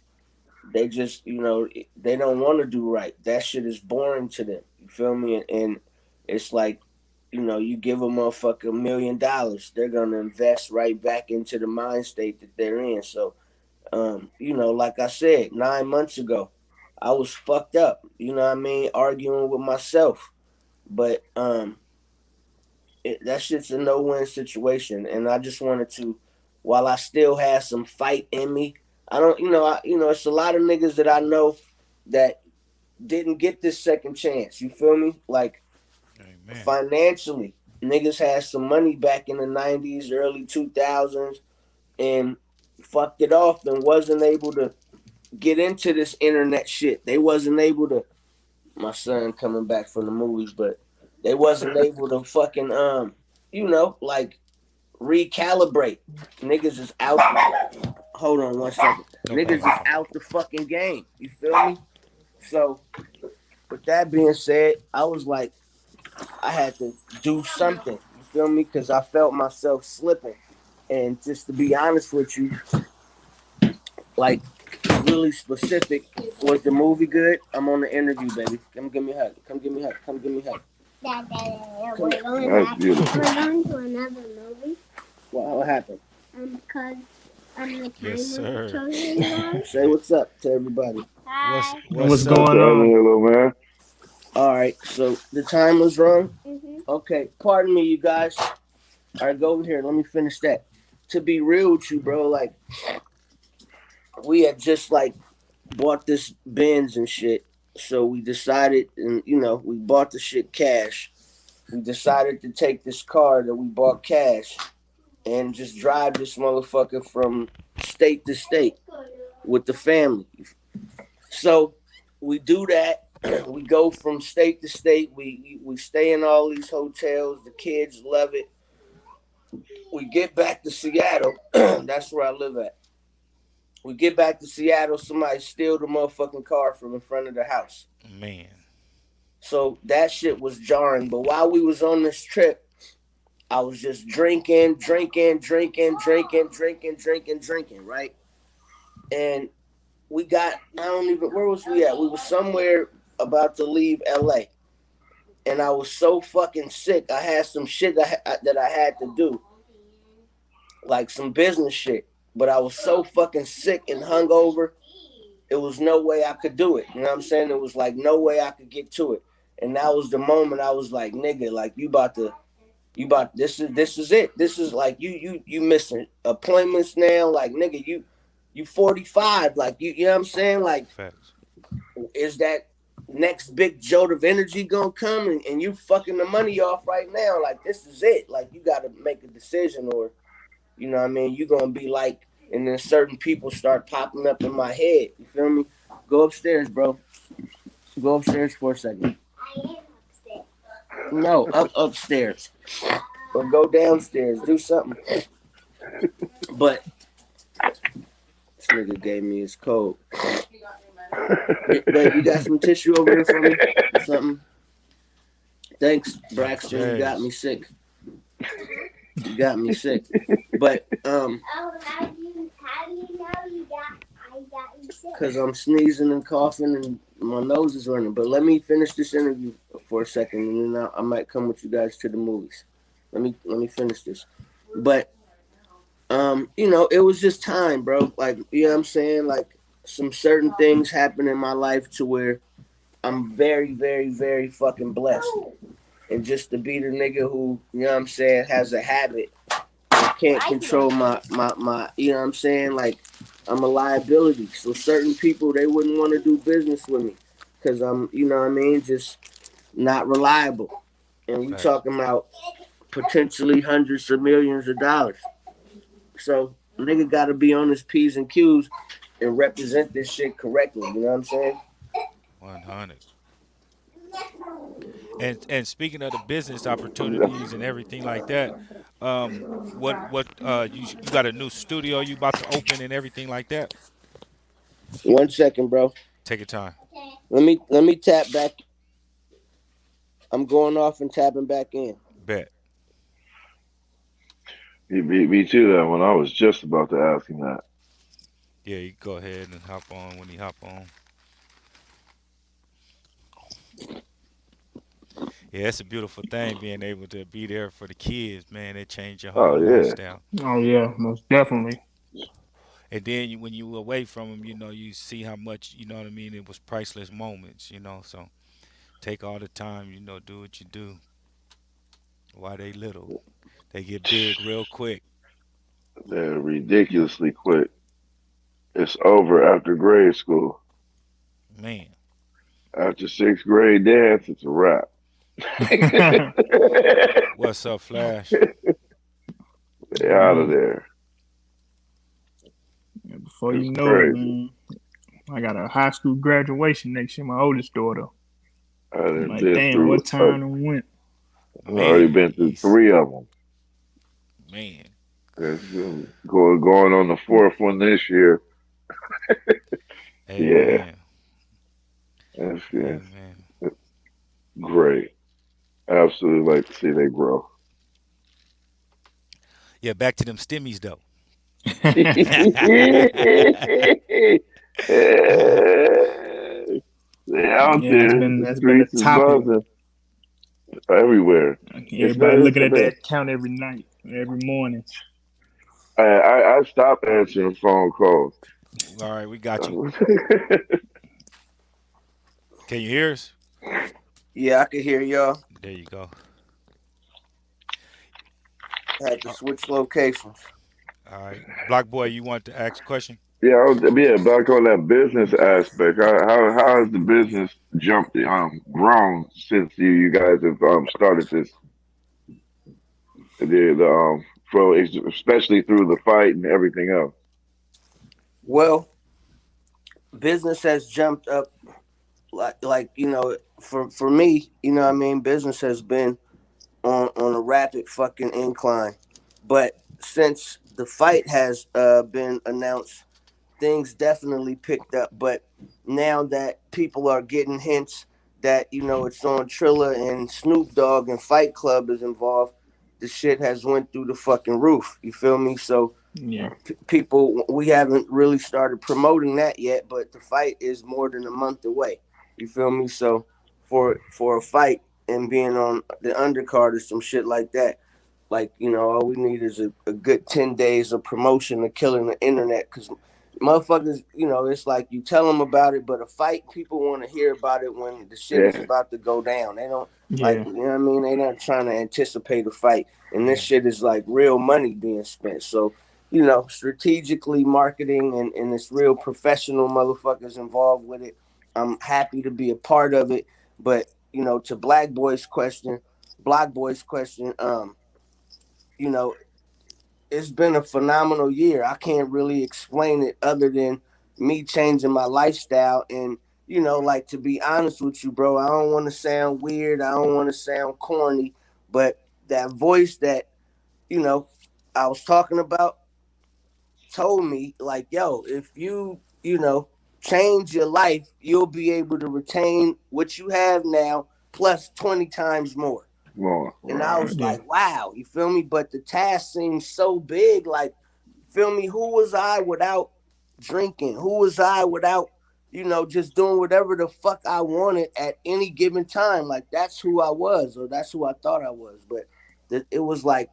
they just, they don't want to do right. That shit is boring to them. You feel me? And it's like, you give a motherfucker $1 million, they're gonna invest right back into the mind state that they're in. So, like I said, 9 months ago, I was fucked up. You know what I mean? Arguing with myself, but that shit's a no-win situation, and I just wanted to, while I still have some fight in me, I don't, it's a lot of niggas that I know that didn't get this second chance. You feel me? Like Amen. financially, niggas had some money back in the '90s, early 2000s, and fucked it off and wasn't able to get into this internet shit. They wasn't able to. My son coming back from the movies, but they wasn't able to fucking like recalibrate. Niggas is out. Hold on one second. No Niggas problem. is out the fucking game. You feel me? So with that being said, I was like, I had to do something. You feel me? Because I felt myself slipping. And just to be honest with you, like really specific, was the movie good? I'm on the interview, baby. Come give me a hug. Come give me a hug. Come give me a hug. Dad, we're going that's back. beautiful. We're going to another movie. What happened? Cause the Yes, timer sir. totally wrong. Say what's up to everybody. What's Hi. And what's what's What's up? going happening, on? little man? All right, so the timer's wrong. Okay, pardon me, you guys. All right, go over here. Let me finish that. To be real with you, bro, like we had just like bought this Benz and shit. So we decided, and we bought the shit cash. We decided to take this car that we bought cash and just drive this motherfucker from state to state with the family. So we do that. We go from state to state. We stay in all these hotels. The kids love it. We get back to Seattle. That's where I live at. We get back to Seattle. Somebody steal the motherfucking car from in front of the house. Man. So that shit was jarring. But while we was on this trip, I was just drinking, drinking, drinking, drinking, drinking, drinking, drinking, right? And we got, I don't even, where was we at? We were somewhere about to leave LA. And I was so fucking sick. I had some shit that I had to do, like some business shit. But I was so fucking sick and hungover, it was no way I could do it. You know what I'm saying? It was like no way I could get to it. And that was the moment I was like, nigga, like you about this is it. This is like you missing appointments now. Like nigga, you 45. Like you know what I'm saying? Like Facts. is that next big jolt of energy gonna come, and you fucking the money off right now. Like, this is it. Like, you gotta make a decision, or you know what I mean, you gonna be like, and then certain people start popping up in my head. You feel me? Go upstairs, bro. Go upstairs for a second. No, upstairs. Or go downstairs. Do something. But this nigga gave me his code. Babe, you got some tissue over there for me? Or something? Thanks, Braxton. You got me Yes. sick. You got me sick. But because I'm sneezing and coughing and my nose is running. But let me finish this interview for a second, and then I might come with you guys to the movies. Let me finish this. But you know, it was just time, bro. Like, you know what I'm saying? Like, some certain things happen in my life to where I'm very, very, very fucking blessed. And just to be the nigga who, you know what I'm saying, has a habit and can't control my you know what I'm saying? Like, I'm a liability. So certain people, they wouldn't want to do business with me because I'm, you know what I mean, just not reliable. And we Facts. talking about potentially hundreds of millions of dollars. So nigga got to be on his P's and Q's and represent this shit correctly. You know what I'm saying? 100. And speaking of the business opportunities and everything like that, you got a new studio you about to open and everything like that? 1 second, bro. Take your time. Let me tap back. I'm going off and tapping back in. Bet. He beat me to that when I was just about to ask him that. Yeah, you go ahead and hop on when he hop on. Yeah, it's a beautiful thing being able to be there for the kids, man. It changed your Oh whole yeah, lifestyle. Oh yeah, most definitely. And then when you away from them, you see how much, you know what I mean. It was priceless moments, So take all the time, do what you do while they little. They get big real quick, they're ridiculously quick. It's over after grade school. man. After sixth grade dance, it's a wrap. What's up, Flash? They out of Man, there. before It's you know it, crazy. man, I got a high school graduation next year. My oldest daughter. I I'm done like, been damn, through. what time it went? I've already Man, been through three of them. man. Going on the fourth one this year. Yeah, Amen. it's Amen. great. Absolutely like to see they grow. Yeah, back to them stimmies though. They out Yeah, there. The that's been a streets is topic. buzzing everywhere. It's Everybody been. It's looking at been. that count every night, every morning. I stopped answering phone calls. All right, we got you. Can you hear us? Yeah, I could hear y'all. There you go. I had to Uh, switch locations. all right, Black Boy, you want to ask a question? Yeah, back on that business aspect. How has the business jumped grown since you guys have started this the pro especially through the fight and everything else. Well, business has jumped up like you know, for me, you know what I mean, business has been on a rapid fucking incline. But since the fight has been announced, things definitely picked up. But now that people are getting hints that, you know, it's on Trilla and Snoop Dogg and Fight Club is involved, the shit has went through the fucking roof. You feel me? So Yeah, people, we haven't really started promoting that yet, but the fight is more than a month away. You feel me? So for a fight and being on the undercard or some shit like that, like, you know, all we need is a good 10 days of promotion of killing the internet, because motherfuckers, you know, it's like you tell them about it, but a fight, people want to hear about it when the shit is Yeah, about to go down. They don't, like, yeah, you know what I mean? They're not trying to anticipate a fight, and this Yeah. shit is like real money being spent. So, you know, strategically marketing and it's real professional motherfuckers involved with it. I'm happy to be a part of it. But to Block Boy's question, you know, it's been a phenomenal year. I can't really explain it other than me changing my lifestyle. And like, to be honest with you, bro, I don't want to sound weird. I don't want to sound corny, but that voice that you know I was talking about told me, like, yo, if you change your life, you'll be able to retain what you have now plus 20 times more. More And I right. was Yeah. like, wow, you feel me? But the task seems so big. Like, feel me? Who was I without drinking? Who was I without, just doing whatever the fuck I wanted at any given time? Like, that's who I was, or that's who I thought I was. But it was like,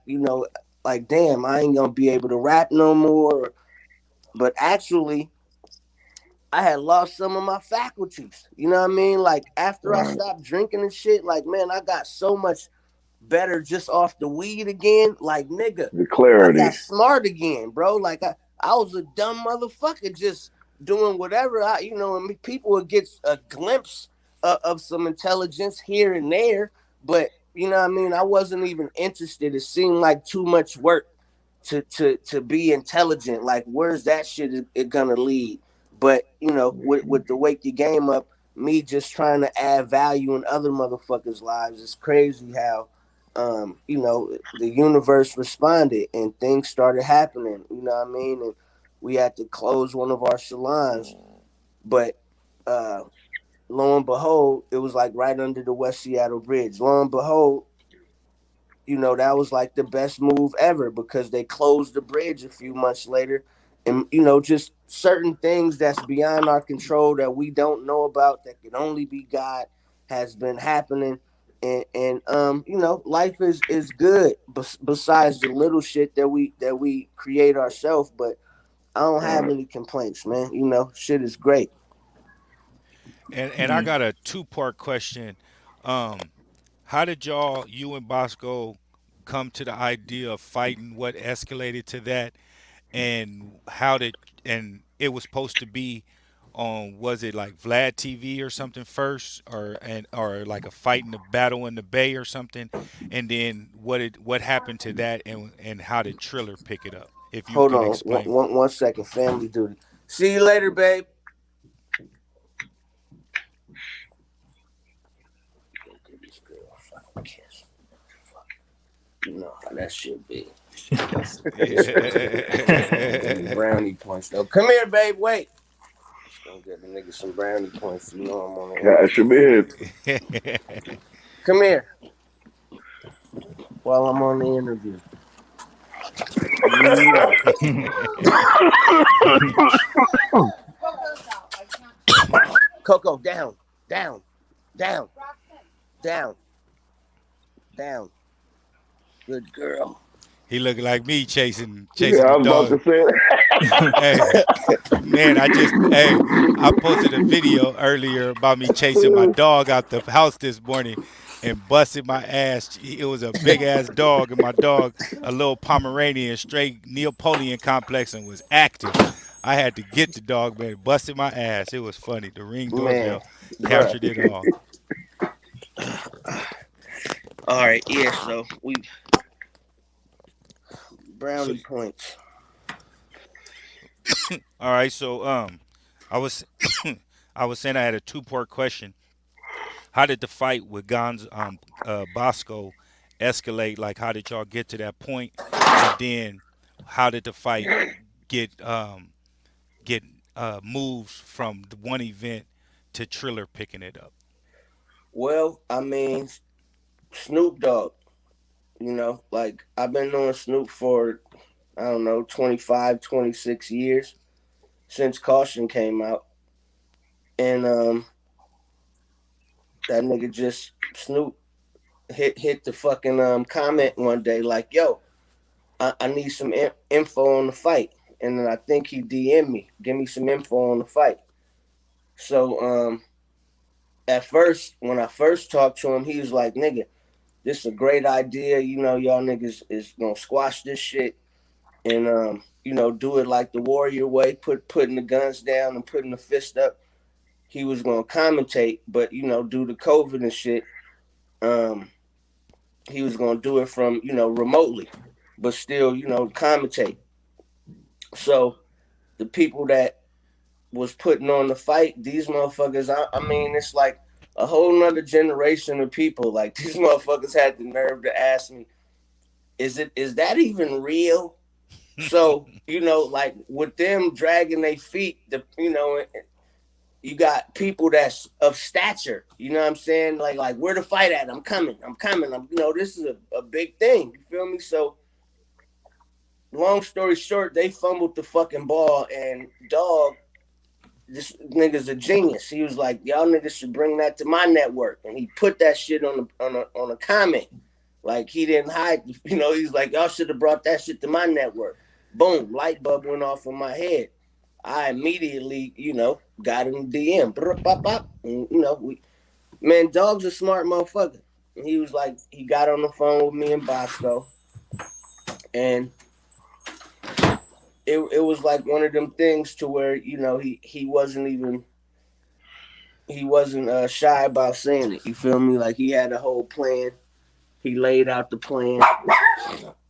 like, damn, I ain't gonna be able to rap no more. But actually, I had lost some of my faculties. You know what I mean? Like, after I Right. stopped drinking and shit, like, man, I got so much better just off the weed again. Like, nigga, The I clarity. got smart again, bro. Like, I was a dumb motherfucker just doing whatever I. And people would get a glimpse of some intelligence here and there, but you know what I mean. I wasn't even interested. It seemed like too much work to be intelligent. Like, where's that shit it gonna lead? But with the wake your game up, me just trying to add value in other motherfuckers' lives. It's crazy how the universe responded and things started happening. You know what I mean? And we had to close one of our salons, but uh, lo and behold, it was like right under the West Seattle Bridge. Lo and behold, that was like the best move ever because they closed the bridge a few months later. And, just certain things that's beyond our control that we don't know about that can only be God has been happening. And life is good besides the little shit that we create ourselves. But I don't have Right. any complaints, man. Shit is great. And I Yeah. got a two-part question. Um, how did you and Bosco, come to the idea of fighting? What escalated to that? And and it was supposed to be on, was it like Vlad TV or something first, or like a fight in the battle in the Bay or something? And then what happened to that, and how did Triller pick it up? If you Hold can on, explain. 1 second. Family duty. See you later, babe. Go give this girl a fucking kiss. You know how that shit be. Give me brownie points though. Come here, babe. Wait. Just gonna get the nigga some brownie points. You know I'm on the Cash interview. him in. Come here while I'm on the interview. No. Coco, down, down, down, down, down. Good girl. He looked like me Yeah, chasing the I was about dog. to say Hey, man, I posted a video earlier about me chasing my that. dog out the house this morning and busted my ass. It was a big ass dog, and my dog, a little Pomeranian, straight Neapolitan complex, and was active. I had to get the dog, man. Busted my ass. It was funny. The Ring Man, doorbell bruh. captured it all. All right, yeah. So we So, brownie points. all right. So, I was, I was saying I had a two-part question. How did the fight with Bosco escalate? Like, how did y'all get to that point? And then, how did the fight get get moves from the one event to Triller picking it up? Well, I mean, Snoop Dogg. Like, I've been knowing Snoop for, I don't know, 25, 26 years since Caution came out. And that nigga just, Snoop, hit the fucking comment one day, like, yo, I need some info on the fight. And then I think he DM'd me, give me some info on the fight. So at first, when I first talked to him, he was like, nigga, this is a great idea. Y'all niggas is gonna squash this shit and do it like the warrior way, putting the guns down and putting the fist up. he was gonna commentate, but due to COVID and shit, um, he was gonna do it from remotely, but still commentate. So the people that was putting on the fight, these motherfuckers, I mean, it's like a whole nother generation of people. Like these motherfuckers had the nerve to ask me, is that even real? So, like with them dragging their feet, you got people that's of stature, you know what I'm saying? Like where the fight at? I'm coming. This is a big thing. You feel me? So long story short, they fumbled the fucking ball and dog, this nigga's a genius. He was like, y'all niggas should bring that to my network. And he put that shit on a comment. Like he didn't hide, he's like, y'all should have brought that shit to my network. Boom, light bulb went off in my head. I immediately, got in the DM. And, man, dog's a smart motherfucker. And he was like, he got on the phone with me and Bosco. And it was like one of them things to where, he wasn't shy about saying it. You feel me? Like he had a whole plan. He laid out the plan,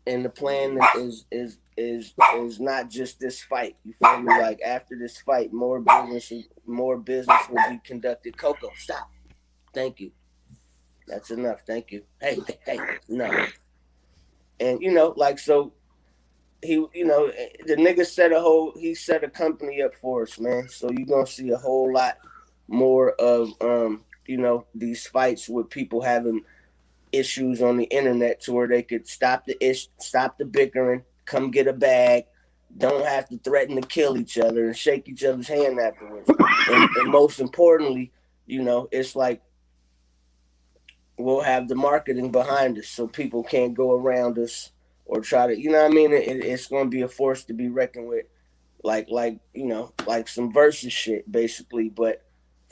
and the plan is not just this fight. You feel me? Like after this fight, more business will be conducted. Coco, stop. Thank you. That's enough. Thank you. Hey, no. And like so, the nigga set a company up for us, man. So you're gonna see a whole lot more of these fights with people having issues on the internet to where they could stop the bickering, come get a bag, don't have to threaten to kill each other and shake each other's hand afterwards. And most importantly, it's like we'll have the marketing behind us so people can't go around us or try to, what I mean? It's going to be a force to be reckoned with, like some versus shit, basically, but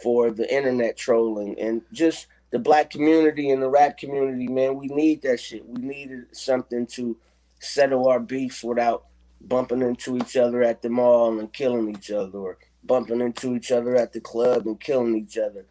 for the internet trolling and just the black community and the rap community, man, we need that shit. We needed something to settle our beefs without bumping into each other at the mall and killing each other, or bumping into each other at the club and killing each other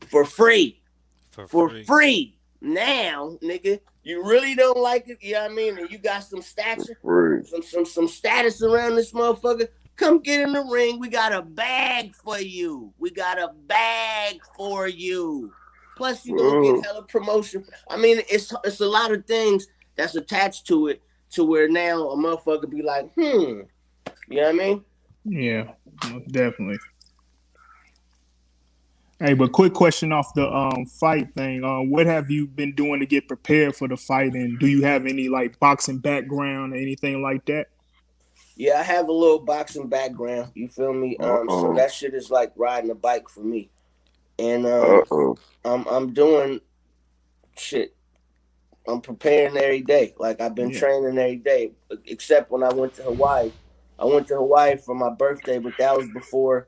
for free. For For free. free. Now, nigga, you really don't like it, you know what I mean? And you got some stature, Free. some status around this motherfucker. Come get in the ring. We got a bag for you. We got a bag for you. Plus, you gonna get hella promotion. I mean, it's a lot of things that's attached to it, to where now a motherfucker be like, you know what I mean? Yeah, definitely. Hey, but quick question off the fight thing. What have you been doing to get prepared for the fight, and do you have any like boxing background or anything like that? Yeah, I have a little boxing background. You feel me? So Uh-oh. that shit is like riding a bike for me, and Uh-oh. I'm doing shit. I'm preparing every day. Like I've been Yeah, training every day, except when I went to Hawaii. I went to Hawaii for my birthday, but that was before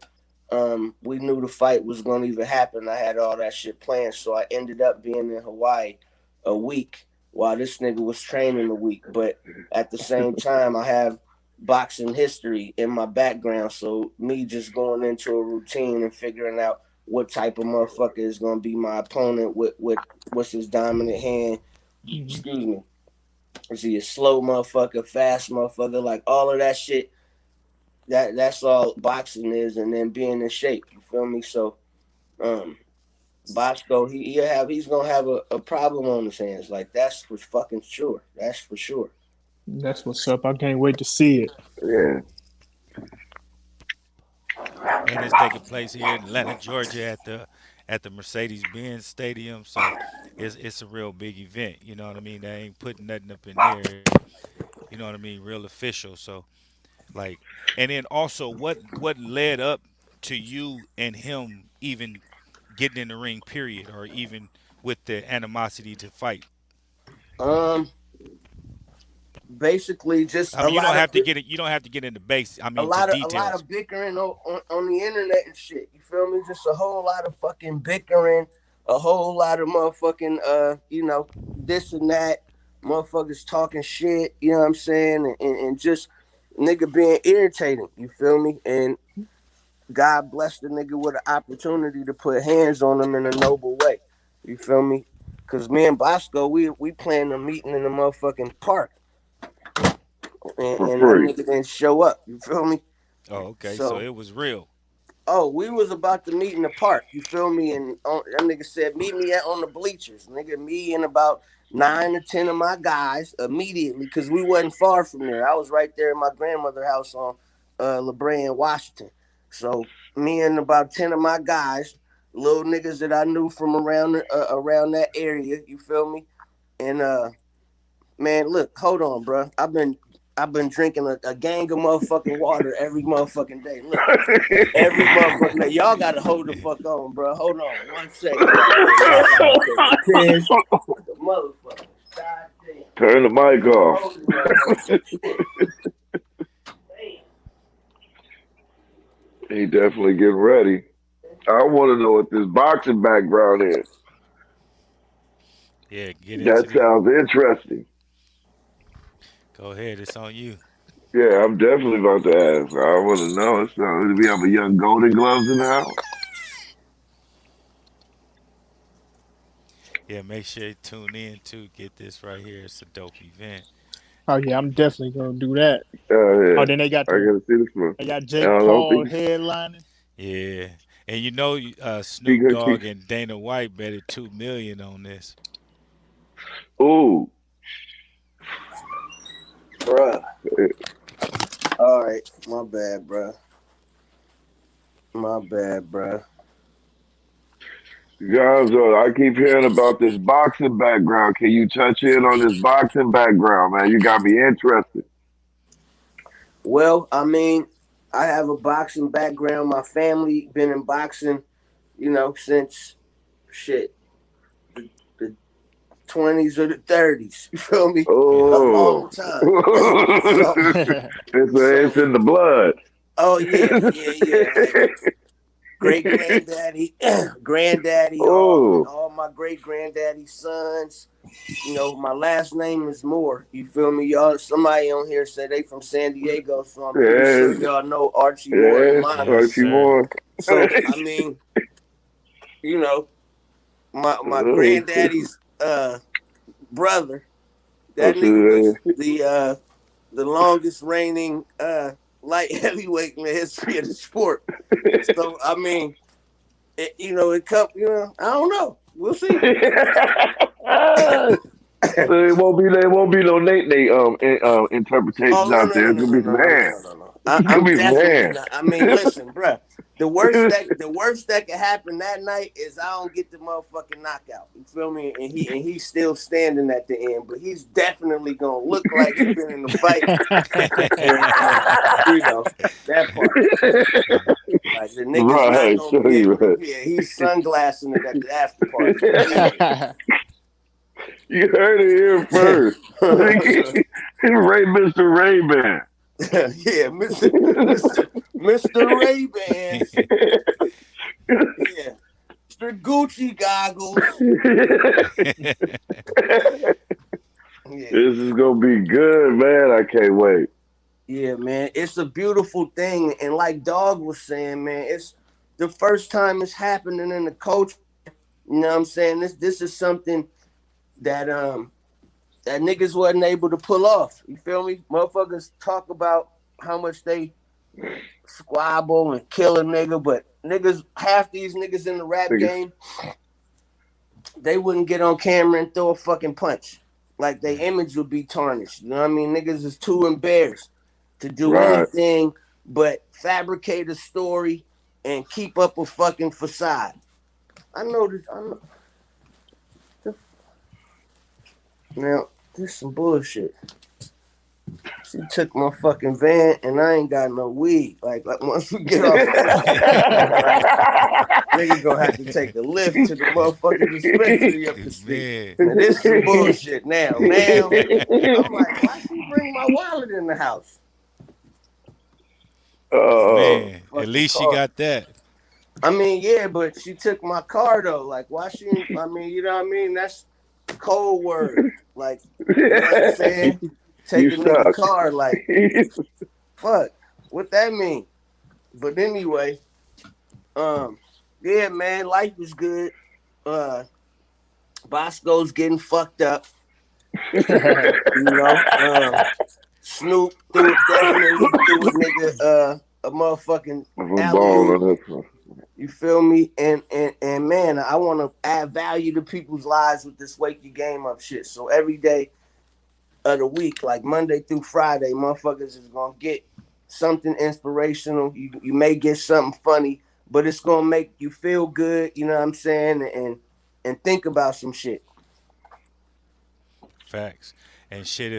we knew the fight was going to even happen. I had all that shit planned, so I ended up being in Hawaii a week while this nigga was training a week. But at the same time, I have boxing history in my background, so me just going into a routine and figuring out what type of motherfucker is going to be my opponent, what's his dominant hand. hmm Excuse me. Is he a slow motherfucker, fast motherfucker? Like all of that shit. That's all boxing is, and then being in shape. You feel me? So, um, Bosco, he's gonna have a problem on his hands. Like that's for fucking sure. That's for sure. that's what's up. I can't wait to see it. Yeah. And it's taking place here in Atlanta, Georgia, at the Mercedes Benz Stadium. So it's a real big event. You know what I mean? They ain't putting nothing up in there. You know what I mean? Real official. So like, and then also what led up to you and him even getting in the ring, period, or even with the animosity to fight. Um, Basically, just I mean, you don't have to get it. You don't have to get into base. I mean, to a lot details. of bickering on the internet and shit. You feel me? Just a whole lot of fucking bickering, a whole lot of motherfucking this and that, motherfuckers talking shit. You know what I'm saying? And just nigga being irritating. You feel me? And God blessed the nigga with an opportunity to put hands on him in a noble way. You feel me? Cause me and Bosco, we planned a meeting in the motherfucking park, for and that free. nigga didn't show up. You feel me? Oh, okay. So So it was real. oh, we was about to meet in the park. You feel me? And that nigga said, "Meet me on the bleachers." Nigga, me and about 9 or 10 of my guys immediately, cause we wasn't far from there. I was right there in my grandmother's house on La Brea in Washington. So me and about 10 of my guys, little niggas that I knew from around that area. You feel me? And man, look, hold on, bro. I've been drinking a gang of motherfucking water every motherfucking day. Look. Every motherfucking day. Y'all gotta hold the fuck on, bro. Hold on 1 second right quick. I gotta take a piss. The motherfucker. God damn. Turn the mic Keep off. holding that hoe. Shit. Damn. He definitely getting ready. I want to know what this boxing background is. Yeah, get That into the. sounds interesting. Go ahead. It's on you. Yeah, I'm definitely about to ask. I want to know. So, we have a young Golden Gloves in the house. Yeah, make sure you tune in to get this right here. It's a dope event. Oh yeah, I'm definitely gonna do that. Yeah, Oh, then they got I got to see this one. they got I Jake don't Paul think headlining. Yeah, and you know, he Snoop gonna keep. Dogg and Dana White betted 2 million on this. Ooh, Bruh. All right. My bad, bruh. My bad, bruh. Gonzo, I keep hearing about this boxing background. Can you touch in on this boxing background, man? You got me interested. Well, I mean, I have a boxing background. My family been in boxing, since shit, the 20s or the 30s. You feel me? A Oh, long time. so it's so in the blood. oh yeah. Like great granddaddy, granddaddy, Oh, all my great granddaddy sons. My last name is Moore. You feel me? Y'all, somebody on here said they from San Diego, so I'm pretty sure yeah, y'all know Archie Moore and yeah, Yes, Monica. Archie sir. Moore. So I mean, you know, my granddaddy's brother, that nigga was the longest reigning light heavyweight in the history of the sport. So I mean, it come. I don't know. We'll see. So it won't be no Nate Oh interpretations no out no there. no It's no gonna no be some no no hands. no no no. It's gonna I'm be some definitely hands. not. I mean, listen, bruh. The worst that could happen that night is I don't get the motherfucking knockout. You feel me? And he's still standing at the end, but he's definitely gonna look like he been in the fight. And that part. Like the nigga's not Right, gonna show be you able to. right. Yeah, he's sunglassing it at the after party easily. You heard it here first. Ray, Mr. Ray-Ban. Yeah, Mister Ray Bans. Yeah, Mr. Gucci goggles. Yeah, This is gonna be good, man. I can't wait. yeah, man. It's a beautiful thing, and like Dog was saying, man, it's the first time it's happening in the culture. You know what I'm saying? This is something that that niggas wasn't able to pull off. You feel me? Motherfuckers talk about how much they squabble and kill a nigga, but niggas, half these niggas in the rap Niggas, game, they wouldn't get on camera and throw a fucking punch. Like their image would be tarnished. You know what I mean? Niggas is too embarrassed to do right. anything but fabricate a story and keep up a fucking facade. I know this. I know. Now, this some bullshit. She took my fucking van and I ain't got no weed. Like once we get off this shit, like nigga gonna have to take a lift to the motherfucking dispensary up the street. Man. Now this is some bullshit. Now I'm like, why she bring my wallet in the house? Oh, Man. At Fucking least she car. got that. I mean, yeah, but she took my car though. Like, why she? I mean, you know what I mean? That's cold word. Like, you know what I'm saying? you Take a nigga suck. car. Like, fuck. What that mean? But anyway. Um, yeah, man, life is good. Uh, Bosco's getting fucked up. You know, Snoop definitely threw a nigga a motherfucking I'm alley balling oop. on this one. You feel me? And man, I want to add value to people's lives with this wake your game up shit. So every day of the week, like Monday through Friday, motherfuckers is gonna get something inspirational. You may get something funny, but it's gonna make you feel good. You know what I'm saying? And think about some shit. Facts. And shit,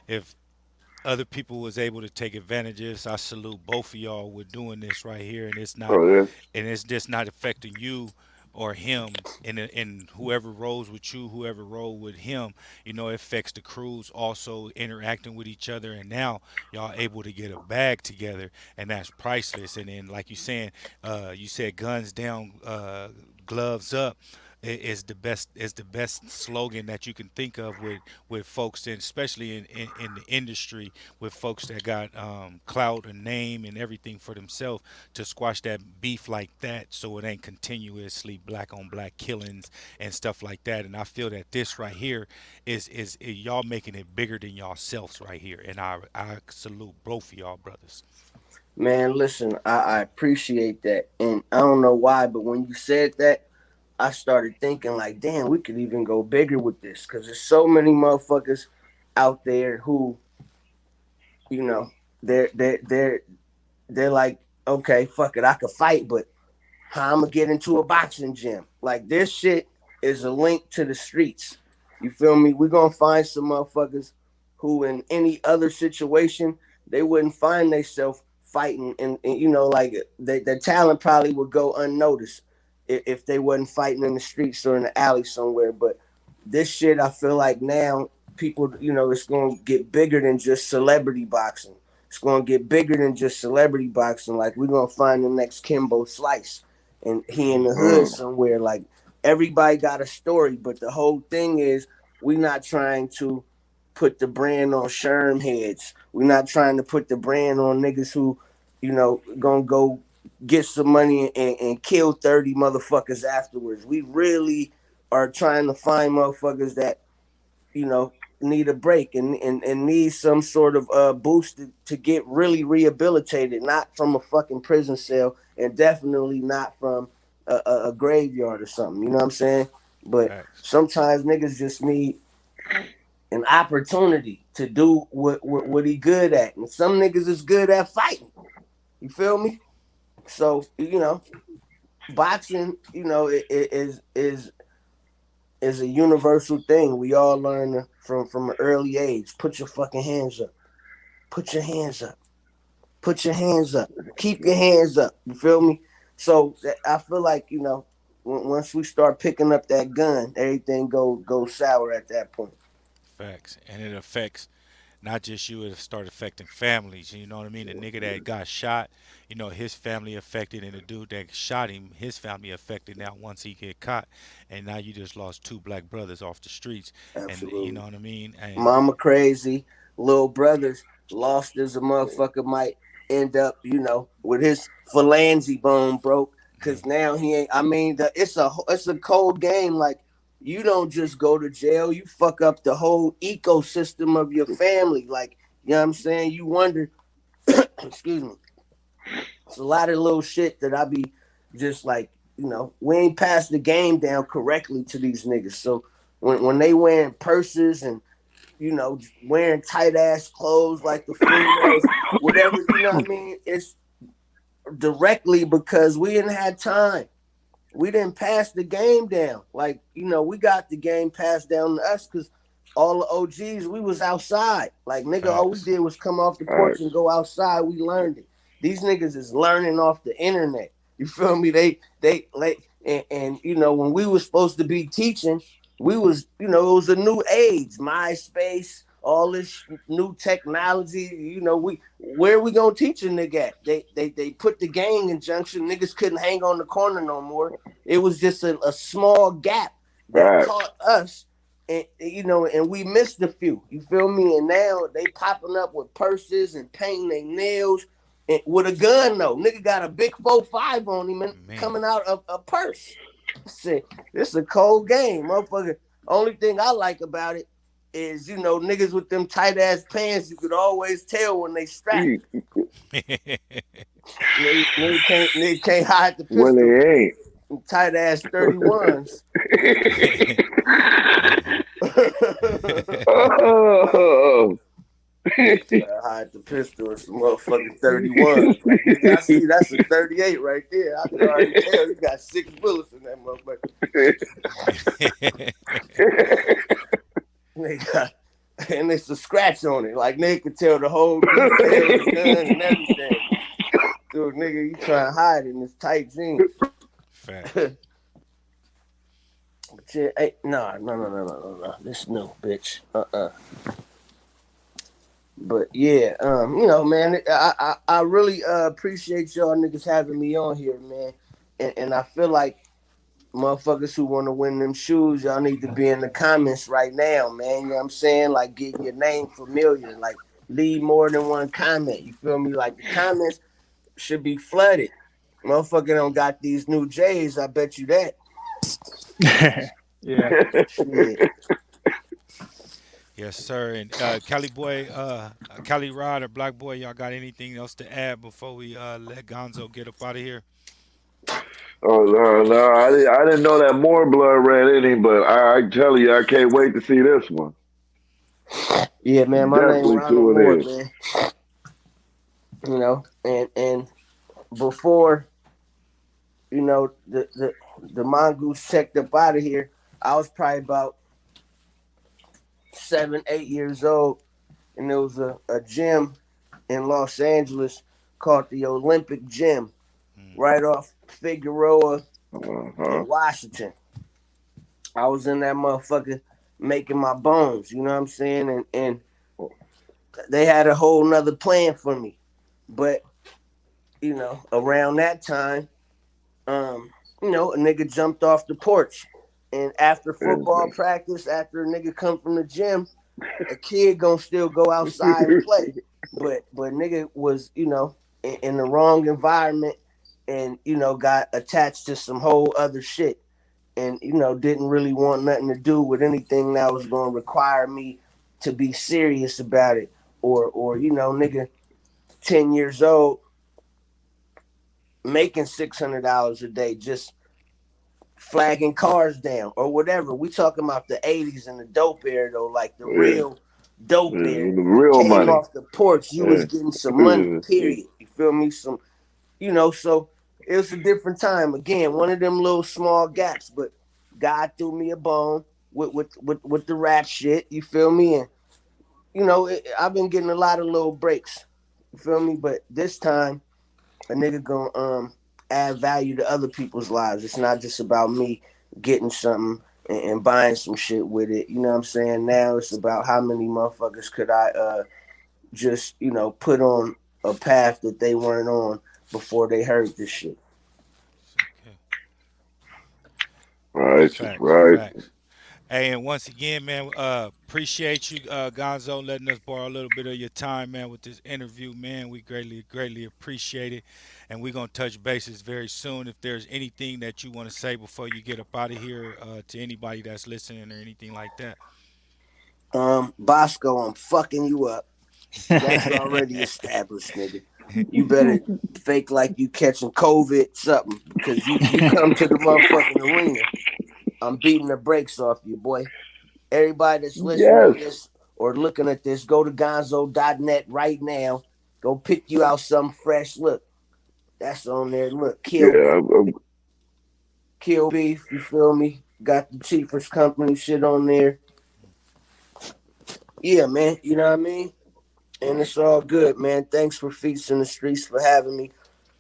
if other people was able to take advantage of this, I salute both of y'all with doing this right here, Oh yeah. and it's just not affecting you or him, and whoever rolls with you, whoever roll with him, it affects the crews also interacting with each other, and now y'all able to get a bag together, and that's priceless. And then, like you saying, you said guns down, gloves up is the best slogan that you can think of with folks, and especially in the industry, with folks that got clout and name and everything for themselves, to squash that beef like that, so it ain't continuously black on black killings and stuff like that. And I feel that this right here is y'all making it bigger than yourselves right here, and I salute both of y'all brothers. Man, listen, I appreciate that, and I don't know why, but when you said that, I started thinking like, damn, we could even go bigger with this because there's so many motherfuckers out there who, you know, they're like, okay, fuck it, I could fight, but how I'm gonna get into a boxing gym? Like this shit is a link to the streets. You feel me? We're gonna find some motherfuckers who, in any other situation, they wouldn't find themselves fighting, and like their talent probably would go unnoticed if they wasn't fighting in the streets or in the alley somewhere. But this shit, I feel like now people, it's gonna get bigger than just celebrity boxing. It's gonna get bigger than just celebrity boxing. Like we're gonna find the next Kimbo Slice, and he in the hood Mm. somewhere. Like everybody got a story, but the whole thing is we not trying to put the brand on Sherm heads. We're not trying to put the brand on niggas who, gonna go get some money and kill 30 motherfuckers afterwards. We really are trying to find motherfuckers that, you know, need a break and need some sort of boost to get really rehabilitated, not from a fucking prison cell, and definitely not from a graveyard or something. You know what I'm saying? But Facts. sometimes niggas just need an opportunity to do what he good at, and some niggas is good at fighting. You feel me? So boxing, is a universal thing. We all learn from an early age. Put your fucking hands up. Put your hands up. Put your hands up. Keep your hands up. You feel me? So I feel like once we start picking up that gun, everything go sour at that point. Facts. And it affects not just you, it start affecting families. You know what I mean? The nigga that got shot, his family affected, and the dude that shot him, his family affected now once he get caught. And now you just lost two black brothers off the streets. And you know Absolutely. what I mean? And Mama crazy, little brothers lost as a motherfucker might end up, with his phalange bone broke. yeah, Cause now he ain't. I mean, it's a cold game. Like you don't just go to jail, you fuck up the whole ecosystem of your family. Like you know what I'm saying. You wonder. Excuse me. It's a lot of little shit that I be just like, we ain't passed the game down correctly to these niggas. So when they wearing purses and wearing tight ass clothes like the females, whatever, what I mean? It's directly because we didn't have time. We didn't pass the game down. Like, we got the game passed down to us because all the OGs, we was outside. Like, nigga, all we facts. did was come off the porch and Facts. go outside. We learned it. These niggas is learning off the internet. You feel me? They like and when we was supposed to be teaching, we was it was a new age, MySpace, all this new technology. We where we gonna teach a nigga at? They put the gang injunction. Niggas couldn't hang on the corner no more. It was just a small gap that Facts. caught us, and we missed a few. You feel me? And now they popping up with purses and painting their nails. with a gun though. Nigga got a big 4.5 on him and Man. coming out of a purse. I said, this is a cold game, motherfucker. Only thing I like about it is, niggas with them tight ass pants, you could always tell when they strapped. Nigga can't hide the When pistol. they ain't. Tight ass 31s. Oh. Hide the pistol and some motherfucking 31s. Like, nigga, I see that's a 38 right there. I can already tell you got 6 bullets in that motherfucker. Nigga, and it's a scratch on it. Like, nigga can tell the whole detail of the gun and everything. Dude, nigga, you trying to hide in this tight jeans. Fact. But yeah, hey, no. This new bitch. But yeah, man, I really appreciate y'all niggas having me on here, man. And I feel like motherfuckers who want to win them shoes, y'all need to be in the comments right now, man. You know what I'm saying? Like, getting your name familiar. Like, leave more than one comment. You feel me? Like, the comments should be flooded. Motherfucker don't got these new J's, I bet you that. Yeah. Shit. Yes, sir. And Cali boy, Cali Rod or Black boy, y'all got anything else to add before we let Gonzo get up out of here? Oh no, I didn't know that more blood ran in him, but I tell you, I can't wait to see this one. Yeah, man, my name Definitely Ronald tune Moore, in. man. And before the mongoose checked up out of here, I was probably about 7, 8 years old, and there was a gym in Los Angeles called the Olympic Gym, Mm. right off Figueroa Uh-huh. in Washington. I was in that motherfucker making my bones, you know what I'm saying? And they had a whole nother plan for me. But, around that time, a nigga jumped off the porch. And after football practice, after a nigga come from the gym, a kid gonna still go outside and play. But nigga was, in the wrong environment and, got attached to some whole other shit. And, didn't really want nothing to do with anything that was gonna require me to be serious about it. Or nigga, 10 years old, making $600 a day, just flagging cars down or whatever. We talking about the 80s and the dope era though, like the Yeah, real dope era. the You real came money. off the porch, you was Yeah. getting some money, period. You feel me? So it was a different time. Again, one of them little small gaps, but God threw me a bone with the rap shit. You feel me? And I've been getting a lot of little breaks. You feel me? But this time a nigga gonna add value to other people's lives. It's not just about me getting something and buying some shit with it. You know what I'm saying? Now it's about how many motherfuckers could I just put on a path that they weren't on before they heard this shit. Okay. Righteous, Facts, right. facts. Hey, and once again, man, appreciate you, Gonzo, letting us borrow a little bit of your time, man, with this interview, man. We greatly, greatly appreciate it. And we're going to touch bases very soon. If there's anything that you want to say before you get up out of here to anybody that's listening or anything like that. Bosco, I'm fucking you up. That's already established, nigga. You better fake like you catching COVID something because you come to the motherfucking arena. I'm beating the brakes off you, boy. Everybody that's listening to Yes. this or looking at this, go to gonzo.net right now. Go pick you out something fresh. Look, that's on there. Look, Yeah. Kill Beef, you feel me? Got the Cheapers Company shit on there. Yeah, man, you know what I mean? And it's all good, man. Thanks for Feats in the Streets for having me.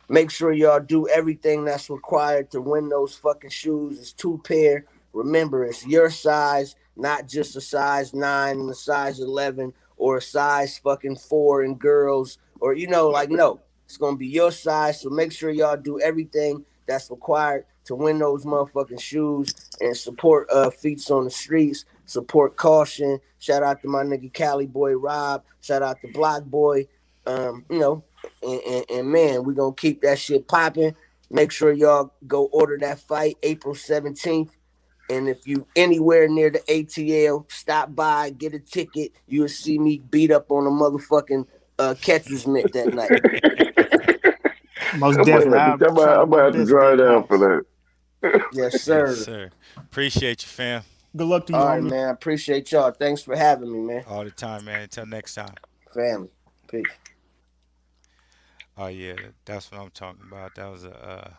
Make sure y'all do everything that's required to win those fucking shoes. It's 2 pair. Remember, it's your size, not just a size 9 and a size 11 or a size fucking 4 in girls or, no. It's going to be your size. So make sure y'all do everything that's required to win those motherfucking shoes and support Feats on the Streets. Support Caution. Shout out to my nigga Cali Boy Rob. Shout out to Block Boy. Um, you know, And man, we're gonna keep that shit popping. Make sure y'all go order that fight April 17th. And if you anywhere near the ATL, stop by, get a ticket. You'll see me beat up on a motherfucking catcher's mitt that night. Most definitely. I'll try I'm my gonna have to best to be drive at the down for house. that. Yes, Yes, sir. sir. Appreciate you, fam. Good luck to you, All right, homie. man. I appreciate y'all. Thanks for having me, man. All the time, man. Until next time. Family. Peace. Oh yeah, that's what I'm talking about. That was a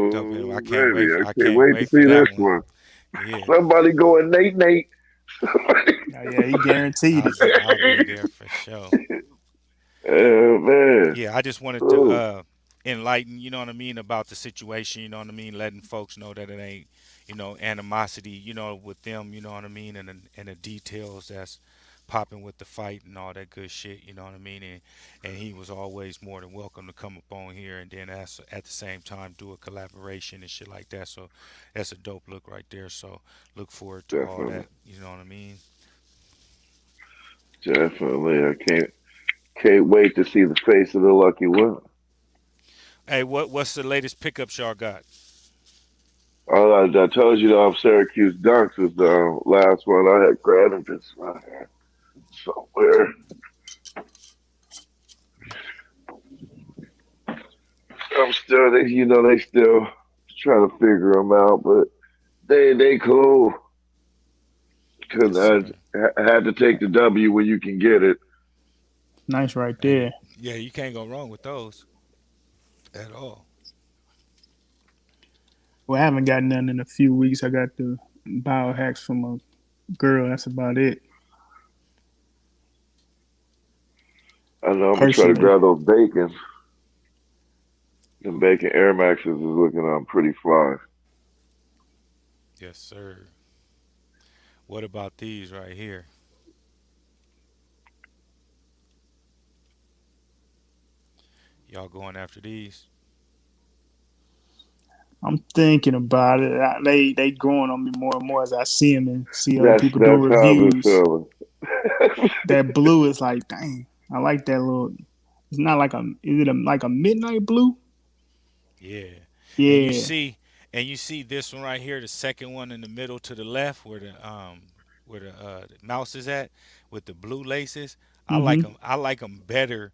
dope. I Oh, can't baby, wait. I I can't can't wait to wait for see that this one. one. Yeah, Somebody going Nate Nate. Oh, yeah, he guaranteed it. I'll be there for sure. Oh man. Yeah, I just wanted to Oh, enlighten, you know what I mean, about the situation, you know what I mean, letting folks know that it ain't, animosity, with them, you know what I mean, and the details that's popping with the fight and all that good shit, you know what I mean, and he was always more than welcome to come up on here and then at the same time do a collaboration and shit like that. So that's a dope look right there. So look forward to all definitely, that, you know what I mean. definitely. I can't wait to see the face of the lucky winner. Hey, what's the latest pickups y'all got? I told you the Syracuse Dunks was the last one I had grabbed this somewhere. I'm still, they still trying to figure them out, but they cool. Yes, Cause sir. I had to take the W when you can get it. Nice right Hey, there. yeah, you can't go wrong with those at all. Well, I haven't got none in a few weeks. I got the biohacks from a girl. That's about it. I know I'm gonna try to Personally. grab those bacon. Them bacon Air Maxes is looking pretty fly. Yes, sir. What about these right here? Y'all going after these? I'm thinking about it. They growing on me more and more as I see them and see other people doing That's how I've been reviews. feeling. That blue is like, dang, I like that little. It's not like a. Is it like a midnight blue? Yeah. And you Yeah. see, this one right here, the second one in the middle to the left, where the mouse is at, with the blue laces. I like Mm-hmm. them. I like them better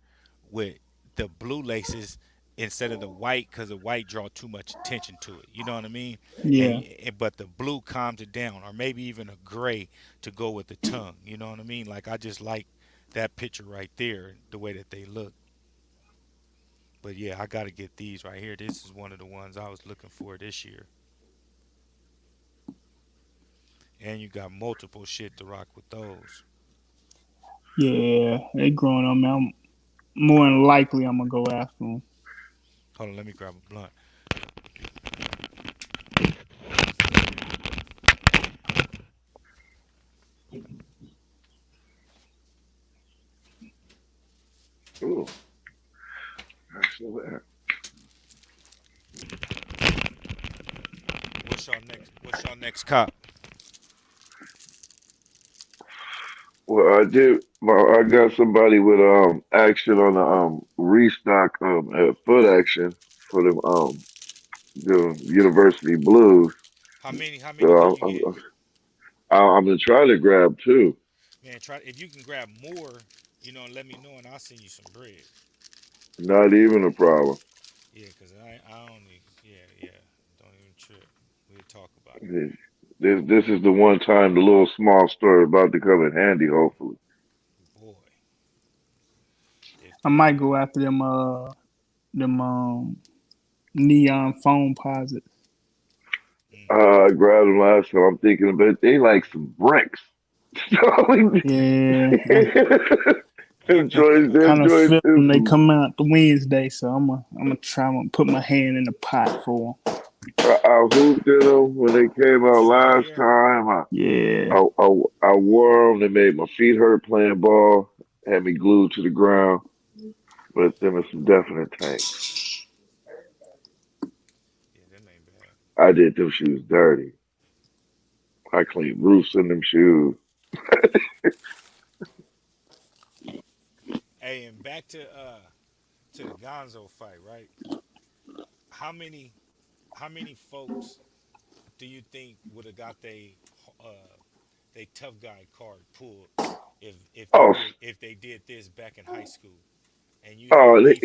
with the blue laces instead of the white, because the white draw too much attention to it. You know what I mean? Yeah. But the blue calms it down, or maybe even a gray to go with the tongue. You know what I mean? Like I just like that picture right there, the way that they look. But yeah, I got to get these right here. This is one of the ones I was looking for this year. And you got multiple shit to rock with those. Yeah. They growing on me. More than likely, I'm gonna go after them. Hold on, let me grab a blunt. Ooh, actually, What's your next cop? well, I got somebody with action on the restock foot action for the University Blues. How many can So you get? I'm gonna try to grab two. Man, try if you can grab more, let me know and I'll send you some bread. Not even a problem. Yeah, cause I don't need, yeah, yeah. Don't even trip. We'll talk about it. This is the one time the little small store about to come in handy. Hopefully, Boy, if I they might do. go after them neon phone posits. Mm-hmm. I grabbed them last time. I'm thinking about they like some bricks. Yeah. Them I kind of joints feel is them. They some. come out the Wednesday, so I'm gonna try to put my hand in the pot for them. I hooped in them when they came out These right last here. time. Yeah. I wore them. They made my feet hurt playing ball. Had me glued to the ground. But them are some definite tanks. Yeah, them ain't bad. I did them shoes dirty. I cleaned roofs in them shoes. Hey, and back to the Gonzo fight, right? How many how many folks do you think would have got they tough guy card pulled Oh, if they did this back in high school and oh, you had to get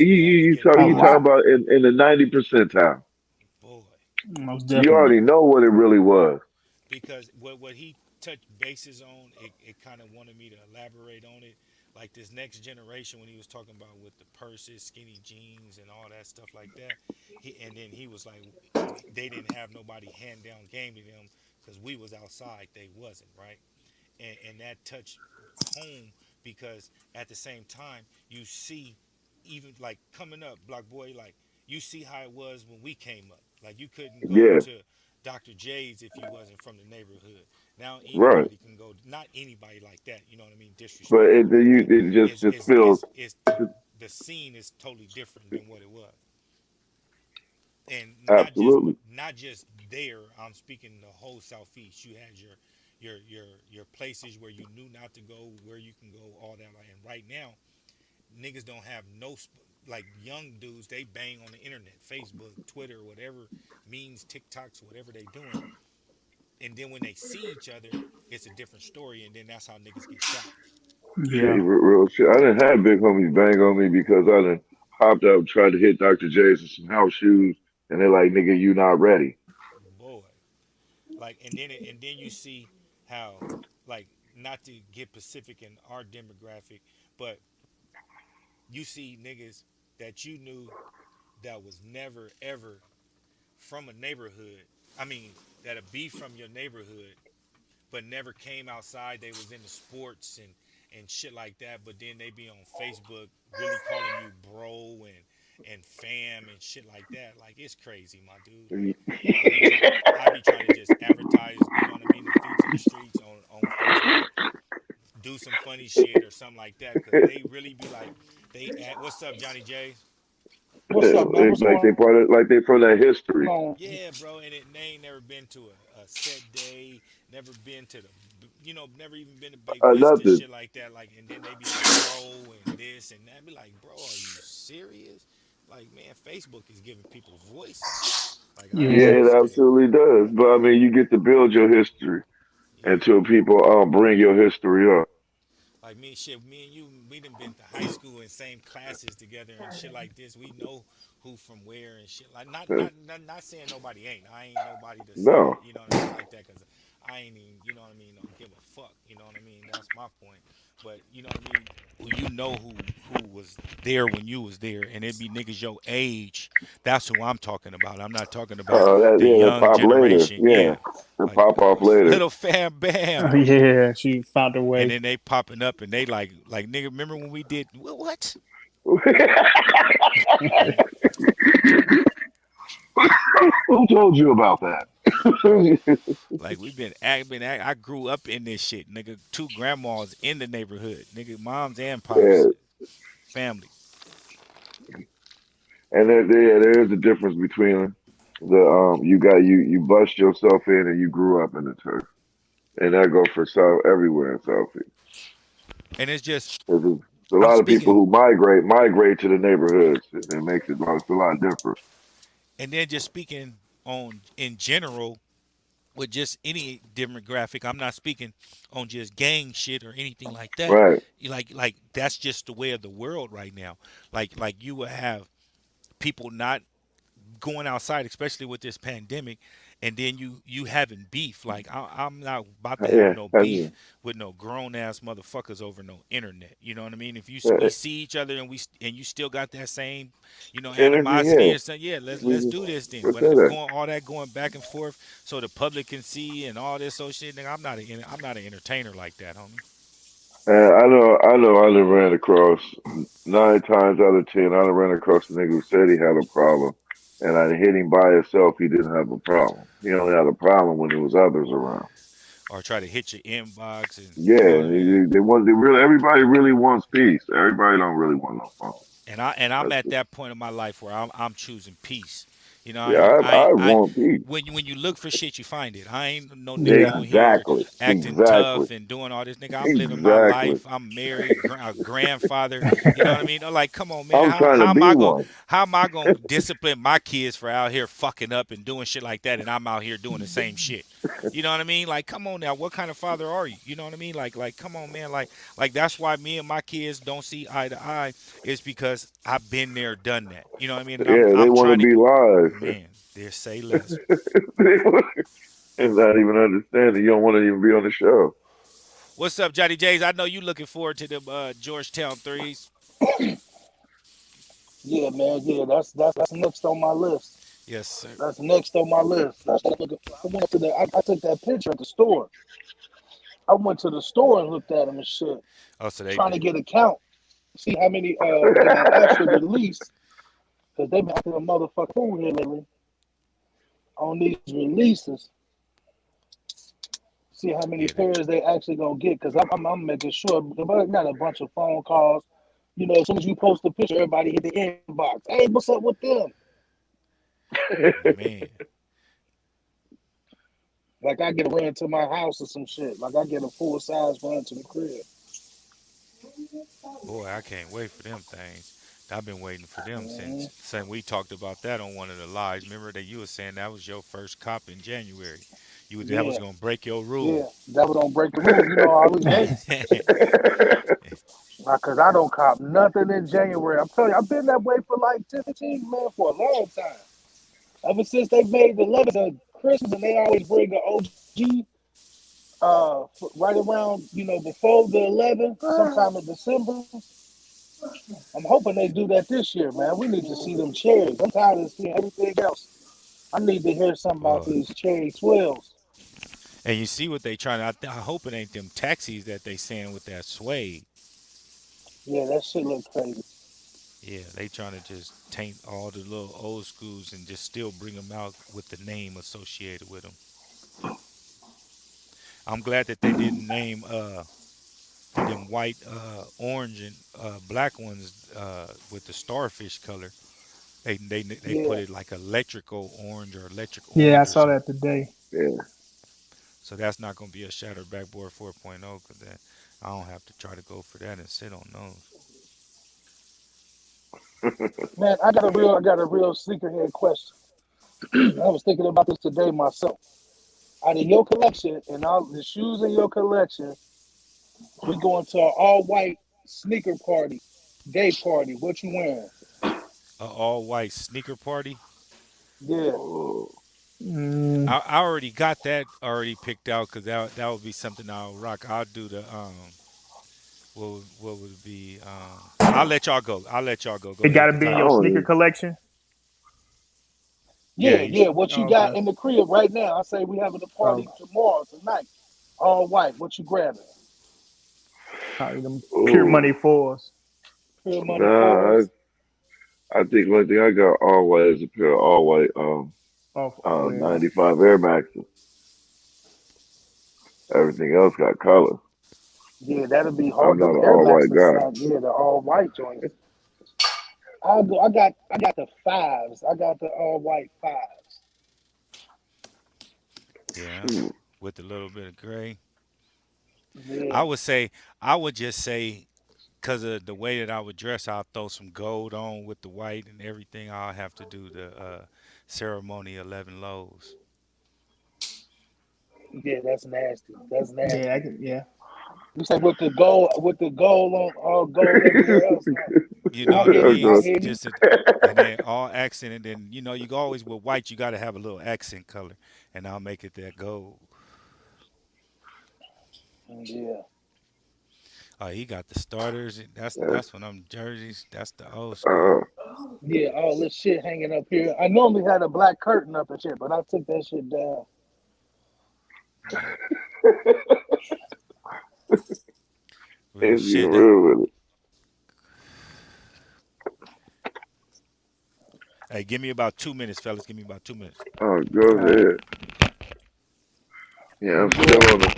in a A you fight? talking lot, about in the 90 percentile? Boy, most You definitely. already know what it really was. because what he touched bases on, it kind of wanted me to elaborate on it. Like this next generation, when he was talking about with the purses, skinny jeans, and all that stuff like that, and then he was like, they didn't have nobody hand down game to them because we was outside, they wasn't, right? And that touched home because at the same time you see even like coming up block boy like you see how it was when we came up like you couldn't go Yeah, to Dr. J's if you wasn't from the neighborhood. Now right. anybody can go, not anybody like that, you know what I mean, But disrespectful, but it just feels it's the scene is totally different than what it was. And absolutely. not just there. I'm speaking the whole southeast. You had your places where you knew not to go, where you can go, all that. And right now, niggas don't have like young dudes. They bang on the internet, Facebook, Twitter, whatever means, TikToks, whatever they doing. And then when they see each other, it's a different story. And then that's how niggas get shot. Shit, Yeah, real shit. I didn't have big homies bang on me because I done hopped up, tried to hit Dr. J's with some house shoes, and they're like, "Nigga, you not ready." Boy, like and then you see how like not to get specific in our demographic, but you see niggas that you knew that was never ever from a neighborhood. I mean, that'll be from your neighborhood, but never came outside. They was into sports and shit like that. But then they be on Facebook really calling you bro and fam and shit like that. Like it's crazy, my dude. Like I be trying to just advertise, you know what I mean, the feats in the streets on Facebook, do some funny shit or something like that, cause they really be like, they at what's up, Johnny J? What's up, man? What's Like going they on? part of, like they from that history. Yeah, bro, and they ain't never been to a set day, never been to the, never even been to Bay Vista, Nothing. shit like that. Like, and then they be like, bro, and this and that. Be like, bro, are you serious? Like, man, Facebook is giving people voices. Like, I don't Yeah, yeah, it understand. absolutely does. But I mean, you get to build your history Yeah. until people bring your history up. Like me, shit, me and you, we done been to high school and same classes together and shit like this. We know who from where and shit. Like not saying nobody ain't. I ain't nobody to say No, that. You know what I mean, like that, because I ain't even. You know what I mean. Don't give a fuck. You know what I mean. That's my point. But you know what I mean. Well, you know who was there when you was there, and it be niggas your age. That's who I'm talking about. I'm not talking about that the yeah, young pop later. generation. Yeah, Yeah, it like pop off later. little fam bam. yeah. She found her And way. then they popping up and they like nigga, remember when we did what? Who told you about that? Like we've I grew up in this shit, nigga. Two grandmas in the neighborhood, nigga, moms and pops, Yeah, family. and there is a difference between the you bust yourself in and you grew up in the turf, and that goes for South everywhere in Southeast. And it's just There's a I'm lot of people speaking, who migrate to the neighborhoods. It makes it's a lot different. and then just speaking on in general with just any demographic. I'm not speaking on just gang shit or anything like that. Right. Like that's just the way of the world right now. Like you will have people not going outside, especially with this pandemic, and then you having beef. Like I'm not about to have Yeah. no That's, beef with no grown ass motherfuckers over no internet. You know what I mean? If we uh, see each other and and you still got that same, energy. animosity Yeah. or something, yeah, let's We let's just do this then. let's But say that. going all that going back and forth so the public can see and all this so shit, nigga, I'm not an entertainer like that, homie. I done ran across 9 times out of 10. I done ran across a nigga who said he had a problem, and I hit him by himself. He didn't have a problem. He only had a problem when there was others around. Or try to hit your inbox and Yeah, you know what I mean. they want they really everybody really wants peace. Everybody don't really want no fun. And I'm That's at that point in my life where I'm choosing peace. You know, Yeah, I I want peace. when you look for shit, you find it. I ain't no nigga Yeah. on here Exactly. acting Exactly. tough and doing all this. Nigga, I'm living my Exactly. life. I'm married, a grandfather. You know what I mean? Like, come on, man. I'm trying to be one. How am I gonna discipline my kids for out here fucking up and doing shit like that, and I'm out here doing the same shit? You know what I mean? Like, come on now. What kind of father are you? You know what I mean? Come on, man. Like that's why me and my kids don't see eye to eye. Is because I've been there, done that. You know what I mean? And Yeah, they I'm want to trying to, be live. man. There, say less. And not even understanding. You don't want to even be on the show. What's up, Johnny J's? I know you looking forward to the Georgetown threes. Yeah, man. Yeah, that's next on my list. Yes, sir. That's next on my list. That's what I'm looking for. I went to the. I took that picture at the store. I went to the store and looked at them and shit, Oh, so trying to get a count, see how many did they actually release, because they've been acting a motherfucker fool here lately on these releases. See how many yeah, they, pairs they actually gonna get, because I'm making sure. But I got a bunch of phone calls. You know, as soon as you post a picture, everybody hit the inbox. Hey, what's up with them? man, Like I get a run to my house or some shit. Like I get a full size run to the crib. boy, I can't wait for them things. I've been waiting for them Mhm. since we talked about that on one of the lives. Remember that you were saying that was your first cop in January. That was Yeah, gonna break your rule. yeah. That was gonna break the rule. You know, I always hate. Cause I don't cop nothing in January. I'm telling you, I've been that way for like 10, 15, man, for a long time. Ever since they made the 11th of Christmas, and they always bring an OG right around, before the 11th, sometime in December. I'm hoping they do that this year, man. We need to see them cherries. I'm tired of seeing everything else. I need to hear something about Boy, these cherry 12s. and you see what they trying to. I hope it ain't them taxis that they saying with that suede. Yeah, that shit look crazy. Yeah, they trying to just taint all the little old schools and just still bring them out with the name associated with them. I'm glad that they didn't name them white, orange, and black ones with the starfish color. They put Yeah. it like electrical orange or electric Yeah, I orange or saw something. that today. Yeah. So that's not going to be a shattered backboard 4.0 because that I don't have to try to go for that and sit on those. Man, I got a real sneakerhead question. I was thinking about this today myself. Out of your collection and all the shoes in your collection, we going to an all white sneaker party, day party. What you wearing? A all white sneaker party. Yeah. Oh, Mm, I already got that already picked out because that would be something I'll rock. I'll do the what would it be? I'll let y'all go. I'll let y'all go. Go it got ahead to because be in I your don't sneaker even. collection. yeah, Yeah, you. yeah. What you Oh, got okay. in the crib right now? I say we having a Oh, party tomorrow, tonight. All white. What you grabbing? probably them pure money Oh, fours. Pure money nah. fours. I think one thing I got all white is a pair of all white Oh yeah. 95 Air Maxes. Everything else got color. Yeah, that'll be I'm hard. not Them an Air all white Maxes guy. sound, yeah, the all white joints. I got the fives. I got the all white fives. Yeah, Shoot. with a little bit of gray. I Yeah, would say I would just say because of the way that I would dress, I'll throw some gold on with the white and everything. I'll have to do the ceremony 11 lows. yeah, that's nasty. That's Yeah, I nasty. can, yeah. You say with the gold on all gold everywhere else, huh? You know I what I hear I'm you. mean? I going, hear you. And then all accent, and then you always with white, you got to have a little accent color, and I'll make it that gold. Yeah, He got the starters. uh, That's one of them jerseys. That's the old school. uh, yeah. All this shit hanging up here. I normally had a black curtain up and shit, but I took that shit down. Yeah, real it's getting shit. real with it. Hey, give me about 2 minutes, fellas. Give me about 2 minutes. Oh, go All right. ahead. Yeah, I'm still Yeah. on the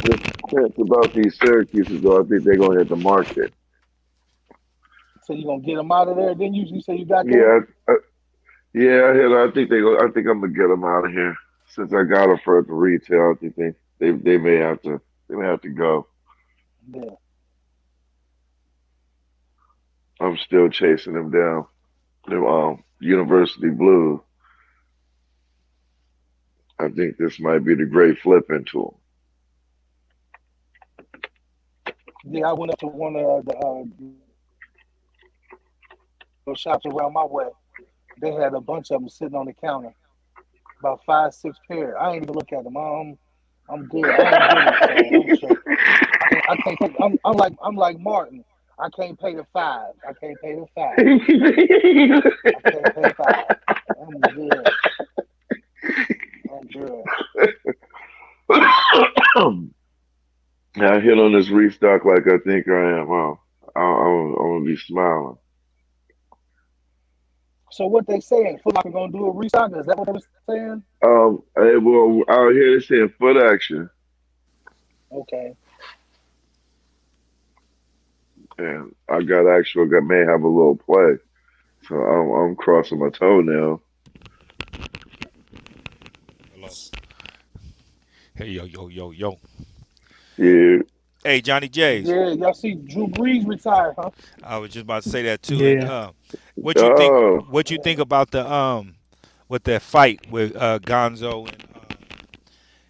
fence about these Syracuse's, though. I think they're going to hit the market. So you gonna get them out of there? Then you say you got them? Yeah, Yeah, I hear that. I think they go. I think I'm gonna get them out of here since I got them for the retail. I think they may have to go. Yeah. I'm still chasing them down. Them University Blues. I think this might be the great flip into Yeah, I went up to one of the little shops around my way. They had a bunch of them sitting on the counter, about five, six pair. I ain't even look at them. I'm good. I ain't get them, so I'm straight. I can't pay. I'm like Martin. I can't pay the five. I can't pay the five. I can't pay five. I'm good. I'm good. them. I hit on this restock like I think I am. Huh? I'm gonna be smiling. So what they saying? Foot Locker gonna do a restock? Is that what they were saying? Well, out here they saying foot action, Okay. and I got actual got may have a little play, so I'm crossing my toenail. Hello. Hey, yo, yo, yo, yo. Yeah. Hey, Johnny J's. Yeah, y'all see Drew Brees retired, huh? I was just about to say that too. And Yeah. what you think? Oh, What you think about the with that fight with Gonzo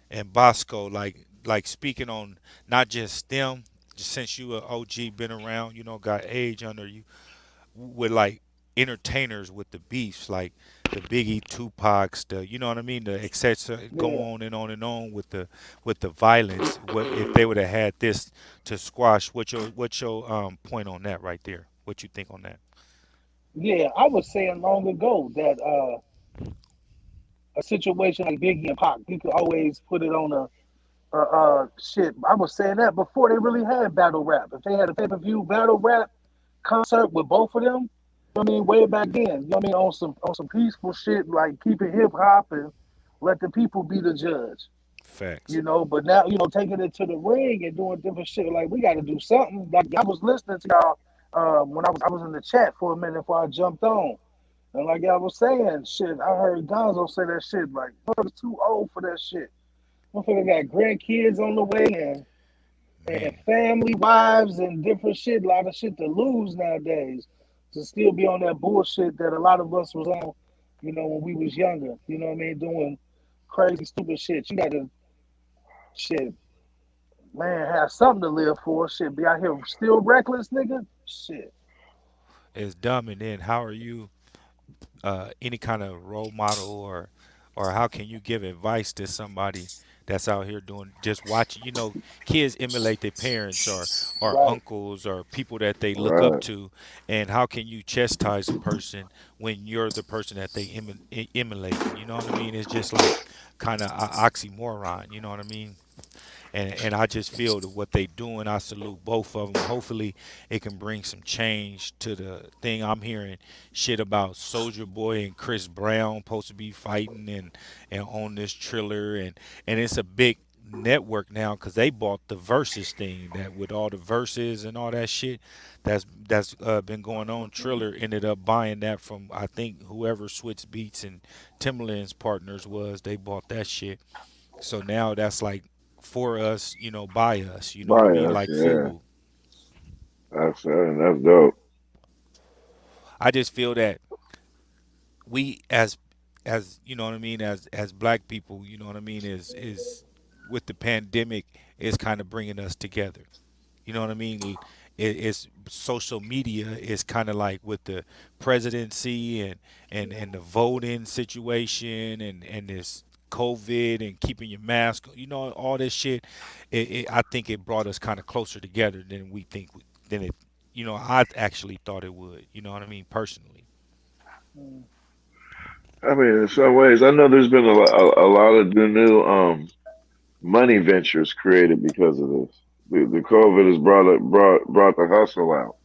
and Bosco? Like speaking on not just them, just since you a OG, been around, got age under you, with like entertainers with the beefs, like the Biggie, Tupac's, the you know what I mean, the etc. Go Yeah. on and on and on with the violence. What if they would have had this to squash? What's your point on that right there? What you think on that? Yeah, I was saying long ago that a situation like Biggie and Pac, you could always put it on shit. I was saying that before they really had battle rap. If they had a pay-per-view battle rap concert with both of them, you know what I mean, way back then, you know what I mean, on some peaceful shit, like keeping hip hop and let the people be the judge. Facts. You know, but now, you know, taking it to the ring and doing different shit, like we gotta do something. Like I was listening to y'all when I was in the chat for a minute before I jumped on. And like I was saying, shit, I heard Gonzo say that shit like, motherfucker's too old for that shit. Motherfucker got grandkids on the way and Man, family, wives, and different shit. A lot of shit to lose nowadays. To still be on that bullshit that a lot of us was on, you know, when we was younger. You know what I mean? Doing crazy, stupid shit. You got to shit, man, have something to live for. Shit, be out here still reckless, nigga. Shit. it's dumb. And then how are you any kind of role model, or how can you give advice to somebody that's out here doing just watching, kids emulate their parents or Right. uncles or people that they look up right. to, and how can you chastise a person when you're the person that they emulating, you know what I mean? It's just like kind of oxymoron, you know what I mean? And I just feel that what they doing, I salute both of them. Hopefully, it can bring some change to the thing. I'm hearing shit about Soldier Boy and Chris Brown supposed to be fighting and on this Triller, and it's a big network now because they bought the versus thing, that with all the verses and all that shit that's been going on. Triller ended up buying that from, I think, whoever Switch Beats and Timberland's partners was. They bought that shit, so now that's like for us, by us, you know what I mean? Bias, Like yeah. FUBU. That's dope. I just feel that we as you know what I mean, as black people, you know what I mean, is with the pandemic is kind of bringing us together. You know what I mean? It's social media is kind of like with the presidency and the voting situation and this COVID and keeping your mask, all this shit. I think it brought us kind of closer together than we think than it. I actually thought it would. You know what I mean? Personally, Mm. I mean, in some ways, I know there's been a lot of the new money ventures created because of this. The COVID has brought the hustle out.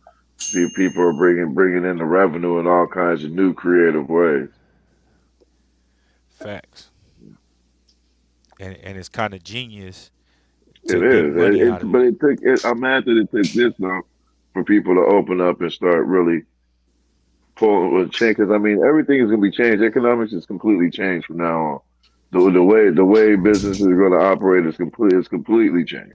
People are bringing in the revenue in all kinds of new creative ways. facts. And it's kind of genius It to get is. money out of But it. it I'm mad that it took this though for people to open up and start really for a change. Because I mean, everything is going to be changed. Economics is completely changed from now on. The way businesses are going to operate is completely changed.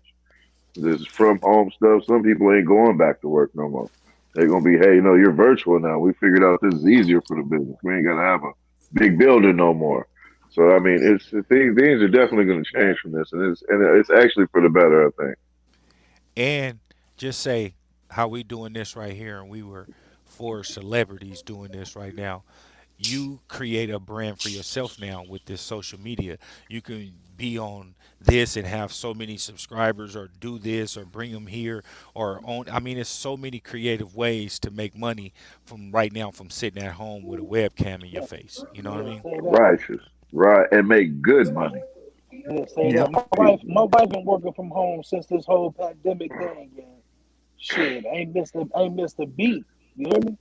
This from home stuff. Some people ain't going back to work no more. They're gonna be, hey, you're virtual now. We figured out this is easier for the business. We ain't gotta have a big building no more. So I mean, things are definitely gonna change Right. from this, and it's actually for the better, I think. And just say how we doing this right here, and we were four celebrities doing this right now. You create a brand for yourself now with this social media. You can be on this and have so many subscribers, or do this, or bring them here, or own. I mean, it's so many creative ways to make money from right now from sitting at home with a webcam in your Yeah. face. You know what I Yeah. mean? Say that. Righteous, right, and make good money. Yeah. Say Yep. that. My wife been working from home since this whole pandemic thing. And shit, ain't missed a beat. You hear me?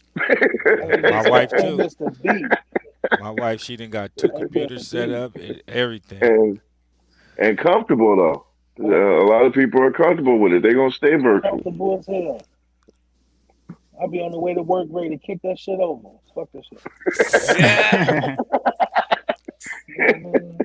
Ain't My missed a wife ain't too. missed a beat. My wife, she done got two Ain't missed computers a set beat. up, everything. and and comfortable though. Com- A lot of people are comfortable with it. They're gonna stay virtual. Comfortable as hell. I'll be on the way to work ready to kick that shit over. Fuck that shit. You know what I mean?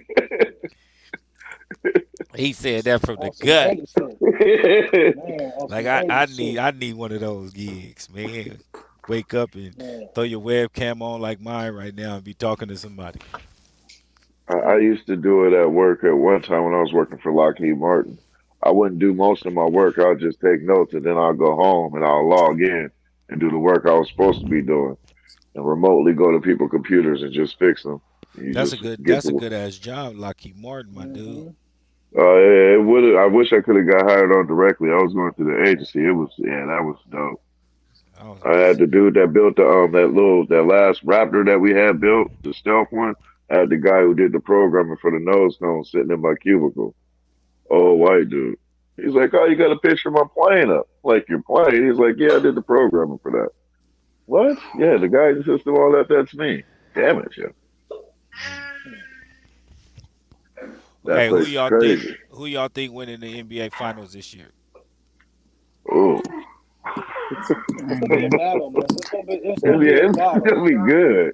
He said that from the On some gut. eight shit. Man, on Like some I, eight I shit. need I need one of those gigs, man. Wake up and Man. throw your webcam on like mine right now and be talking to somebody. I used to do it at work at one time when I was working for Lockheed Martin. I wouldn't do most of my work. I'll just take notes and then I'll go home and I'll log in and do the work I was supposed to be doing and remotely go to people's computers and just fix them. You That's a just good get that's a to. good ass job, Lockheed Martin, my dude. Mm-hmm. It would. I wish I could have got hired on directly. I was going through the agency. It was, yeah, that was dope. I was I about to had say, the dude that built that last Raptor that we had built, the stealth one. I had the guy who did the programming for the nose cone sitting in my cubicle. Oh, white dude. He's like, oh, you got a picture of my plane up. Like your plane? He's like, yeah, I did the programming for that. What? Yeah, the guidance system, all that. That's me. Damn it, yeah. man. That Hey, who place is y'all think crazy. who y'all think winning the NBA finals this year? Oh, It's gonna be a And battle, man. It's gonna be a it's battle. gonna be good.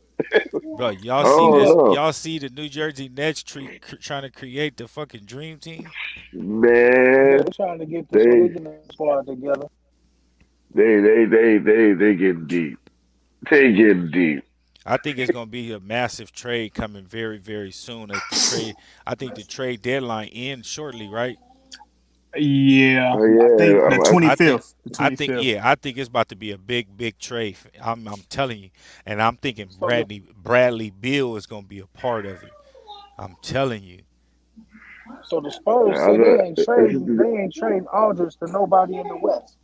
Bro, y'all I see don't this? know, Y'all see the New Jersey Nets trying to create the fucking dream team? Yeah, man. they're trying to get this They original squad together. they getting deep. They getting deep. I think it's gonna be a massive trade coming very, very soon. Like the trade, I think the trade deadline ends shortly, right? yeah, Oh I think yeah, the I, twenty I think, fifth. The 25th. yeah, I think it's about to be a big, big trade. I'm telling you, and I'm thinking So the Bradley Beal is gonna be a part of it. I'm telling you. so the Spurs I, say they ain't trading I, they ain't trading Aldridge to nobody in the West.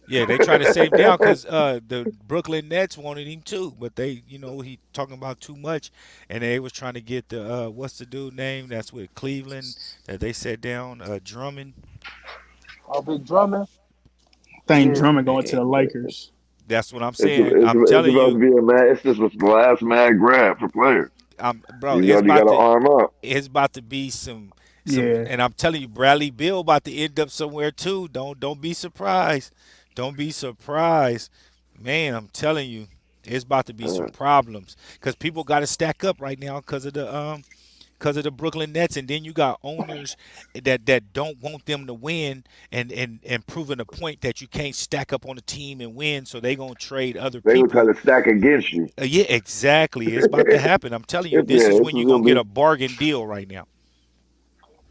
Yeah, they try to set him down because the Brooklyn Nets wanted him too, but they, he talking about too much, and they was trying to get the what's the dude name that's with Cleveland that they set down, Drummond. Our big Drummond. I think Yeah. Drummond going to Eh, the Lakers. That's what I'm it's, saying. it's I'm it's telling about to you, be a mad. It's just the last mad grab for players. bro, You got to arm up. it's about to be some, Yeah, and I'm telling you, Bradley Bill about to end up somewhere too. Don't be surprised. Don't be surprised, man. I'm telling you, it's about to be some Uh, problems because people got to stack up right now because of the Brooklyn Nets, and then you got owners that don't want them to win, and proving a point that you can't stack up on a team and win, so they gonna trade other they will try people. to stack against you. Yeah, exactly. It's about to happen. I'm telling you, this is This when is you're gonna gonna get be. a bargain deal right now.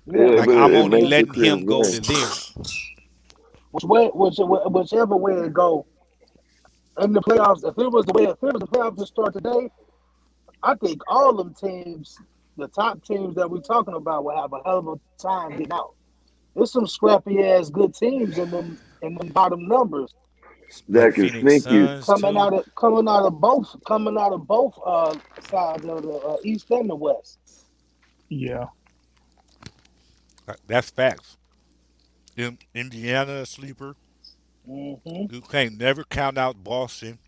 Yeah. Yeah, Like but I'm it only And makes it letting clear him as go day. to there. whichever way it go in the playoffs, if it was the playoffs to start today, I think all them teams, the top teams that we're talking about, will have a hell of a time getting out. There's some scrappy ass good teams in them bottom numbers Like That can Phoenix sneak you. Suns too. coming out of both sides of the East and the West. yeah. That's facts. Indiana a sleeper. Hmm. You can't never count out Boston.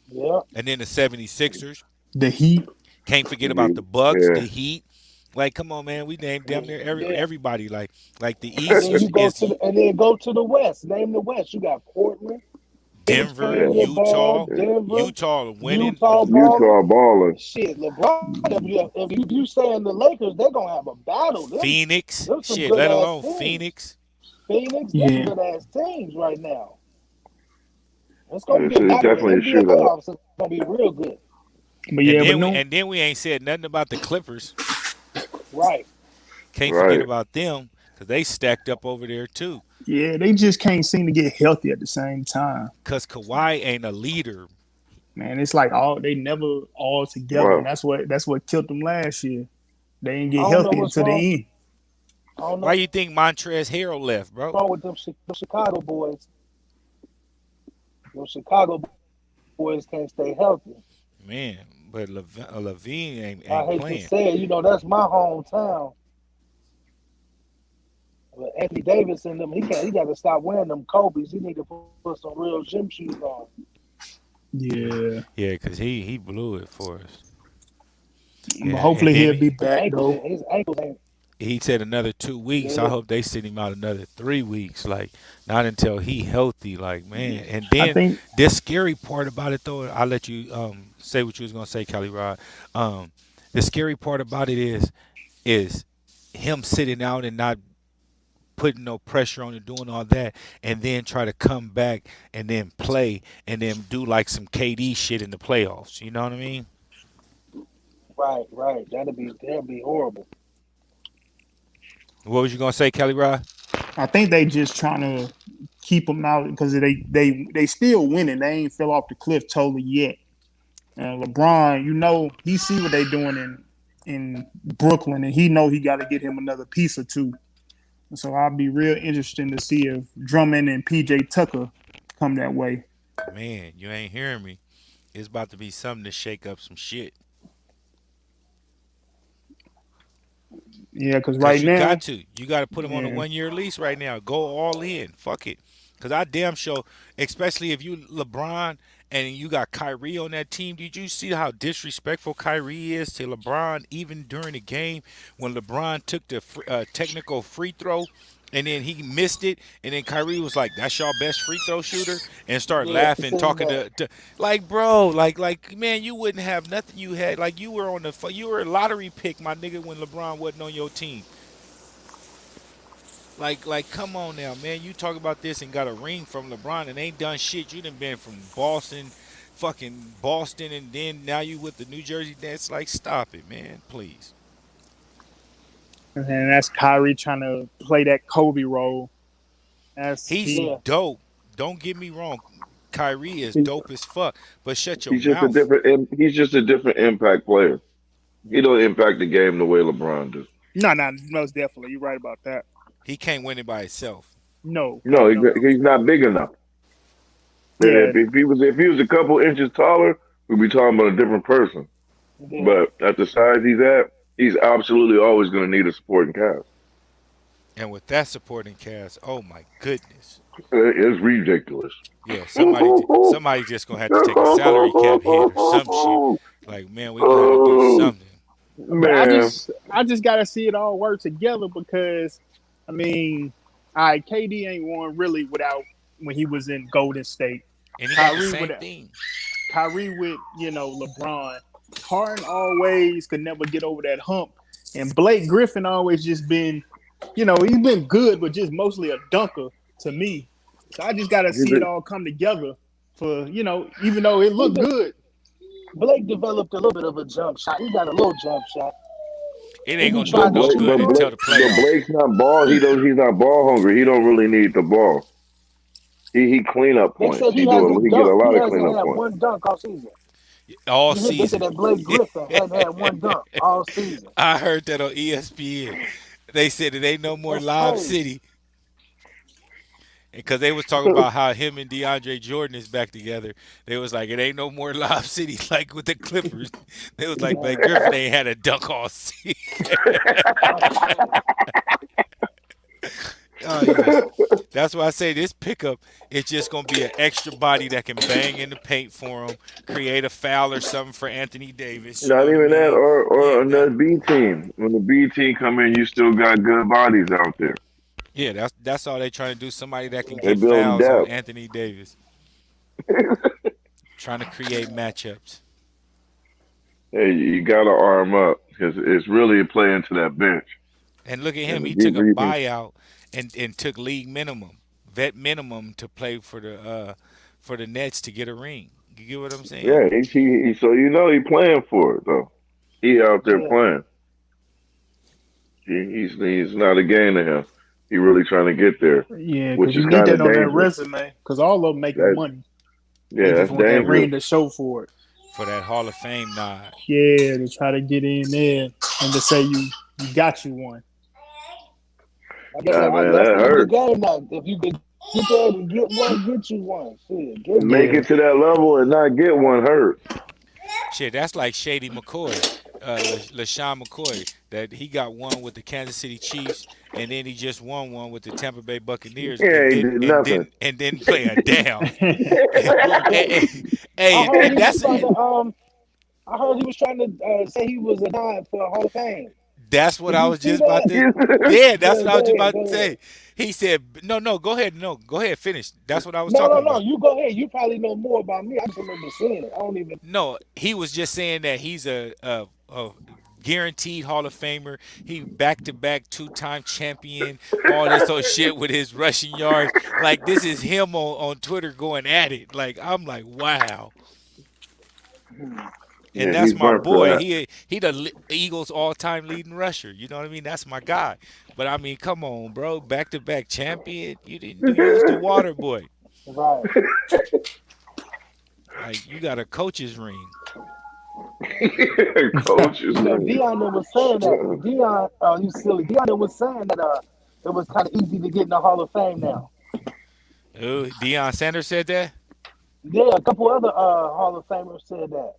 Yeah, And then the 76ers. The Heat. Can't forget about the You, Bucks, the yeah, Heat. Like, come on, man. We named damn near yeah. everybody. Like the And East then is you go is to the West. Name the West. You got Portland. Phoenix Denver, playing Yeah, good ball. Utah. Denver, Utah winning. Utah balling. Utah balling. Shit, LeBron. If you saying the Lakers, they're gonna have a battle. Phoenix. Them some Shit, good let ass alone teams. Phoenix. Phoenix, them Yeah, good ass teams right now. It's gonna be It's, a it's battle. The definitely a NBA shootout. playoffs is gonna be real good. but And yeah, but then we no, and then we ain't said nothing about the Clippers. Right. Can't forget Right. about them because they stacked up over there too. yeah, they just can't seem to get healthy at the same time. Cause Kawhi ain't a leader. Man, it's like all they never all together, and Well, that's what killed them last year. They didn't I get don't know healthy what's until wrong. the end. I don't Why know you think Montrez Harrell left, what's bro? wrong with them Chicago boys. Them Chicago boys can't stay healthy. Man, but Levine I ain't hate to playing. say it, that's my hometown. But Anthony Davis and them, he got to stop wearing them Kobe's. He need to put some real gym shoes on. Yeah, Yeah, cause he blew it for us. but And hopefully he'll then be back though. His ankles ain't. he said another 2 weeks. I Yeah, hope they send him out another 3 weeks. Like not until he healthy. Like man. And I then think this scary part about it though, I'll let you say what you was gonna say, Kelly Rod. Um, the scary part about it is him sitting out and not putting no pressure on and doing all that, and then try to come back and then play and then do like some KD shit in the playoffs. You know what I mean? right, right. That'd be horrible. What was you gonna say, Kelly Rod? I think they just trying to keep him out because they still winning. They ain't fell off the cliff totally yet. And LeBron, he see what they doing in Brooklyn, and he know he got to get him another piece or two. And so I'll be real interesting to see if Drummond and PJ Tucker come that way. Man, you ain't hearing me. It's about to be something to shake up some shit. Yeah, because Cause right you got now, to. You got to put him on a yeah, 1 year lease right now. Go all in. Fuck it. Cause I damn sure, especially if you LeBron and you got Kyrie on that team. Did you see how disrespectful Kyrie is to LeBron even during the game when LeBron took the technical free throw? And then he missed it, and then Kyrie was like, "That's y'all best free throw shooter," and start Yeah, he laughing, seen talking that. to like, bro, like, man, you wouldn't have nothing you had, like, you were a lottery pick, my nigga, when LeBron wasn't on your team. Like, come on now, man. You talk about this and got a ring from LeBron and ain't done shit. You done been from Boston, fucking Boston, and then now you with the New Jersey Nets. Like, stop it, man, please. and that's Kyrie trying to play that Kobe role. That's He's he. Yeah, dope. Don't get me wrong. Kyrie is dope as fuck, but shut your he's just a mouth. different. He's just a different impact player. He don't impact the game the way LeBron does. No, no, most definitely. You're right about that. He can't win it by himself. No, No, hell no. he's not big enough. Yeah, If he was a couple inches taller, we'd be talking about a different person. yeah. But at the size he's at, he's absolutely always going to need a supporting cast. And with that supporting cast, oh my goodness. It's ridiculous. Yeah, somebody just gonna have to take a salary cap hit or some shit. Like, man, we gonna have to do Oh something. but I man, just I just gotta see it all work together because I mean, all right, KD ain't won really without when he was in Golden State. And he got the Kyrie same with thing. Kyrie with LeBron. Harden always could never get over that hump, and Blake Griffin always just been he's been good, but just mostly a dunker to me. So I just gotta he's see it a, all come together for even though it He looked de- good. Blake developed a little bit of a jump shot. He got a little jump shot. It If ain't he gonna do but tried to no Blake, shoot good but through until Blake, the but playoffs. Blake's not ball. He's not ball hungry. He don't really need the ball. He clean up they points. said he hasn't He get a dunked. He lot of hasn't cleanup had points. one dunk all season. All They said season. that Blake Griffin hadn't had one dunk all season. I heard that on ESPN. They said it ain't no more That's Lob crazy. City because they was talking about how him and DeAndre Jordan is back together. They was like, it ain't no more Lob City like with the Clippers. They was like, Blake Griffin ain't had a dunk all season. That's crazy. Oh yes. That's why I say this pickup is just gonna be an extra body that can bang in the paint for him, create a foul or something for Anthony Davis. You know Not what I even that, mean? or Yeah, on that. the B team. When the B team come in, you still got good bodies out there. Yeah, that's all they trying to do. Somebody that can They get build fouls on depth. Anthony Davis. Trying to create matchups. Hey, you got to arm up because it's really a play into that bench. And look at And him. the He took a deeper you can, buyout and took league minimum, vet minimum to play for the Nets to get a ring. You get what I'm saying? yeah, so you know he playing for it though. He out there Yeah, playing. He's not a game to him. He really trying to get there, Yeah, which because is you need kind that of on that dangerous. resume. Because all of them making That money. They yeah, just that's want that dangerous. ring to show for it. For that Hall of Fame nod. Yeah, to try to get in there and to say you got you one. Nah, man, that's that the name of the hurt. game now. If you could get there and get one, get you one. Shit, get one. Make Yeah, it to that level and not get one hurt. Shit, that's like Shady McCoy, LaShawn McCoy, that he got one with the Kansas City Chiefs, and then he just won one with the Tampa Bay Buccaneers, Yeah, ain't did nothing. and didn't play a down. Hey, I heard And he was that's trying to I heard he was trying to say he was a nod for a Hall of Fame. what Did I you was see just about that? to. Yeah, that's Yeah, what I was just go ahead, about go to ahead. say. He said, "No, no, go ahead, no, go ahead, finish." That's what I was No, no, talking no. about. You go ahead. You probably know more about me. I just remember seeing it. I don't even. No, he was just saying that he's a guaranteed Hall of Famer. He back to back 2-time champion. All this old shit with his rushing yards. Like this is him on Twitter going at it. Like I'm like, wow. And Yeah, that's he's my burnt for boy. that. He the Eagles all time leading rusher. You know what I mean? That's my guy. But I mean, come on, bro. Back to back champion. You didn't do. You was the water boy. Right. Like you got a coach's ring. Coach's ring. Dion was saying that. Dion, you silly. Dion was saying that it was kind of easy to get in the Hall of Fame now. Oh, Deion Sanders said that. Yeah, a couple other Hall of Famers said that.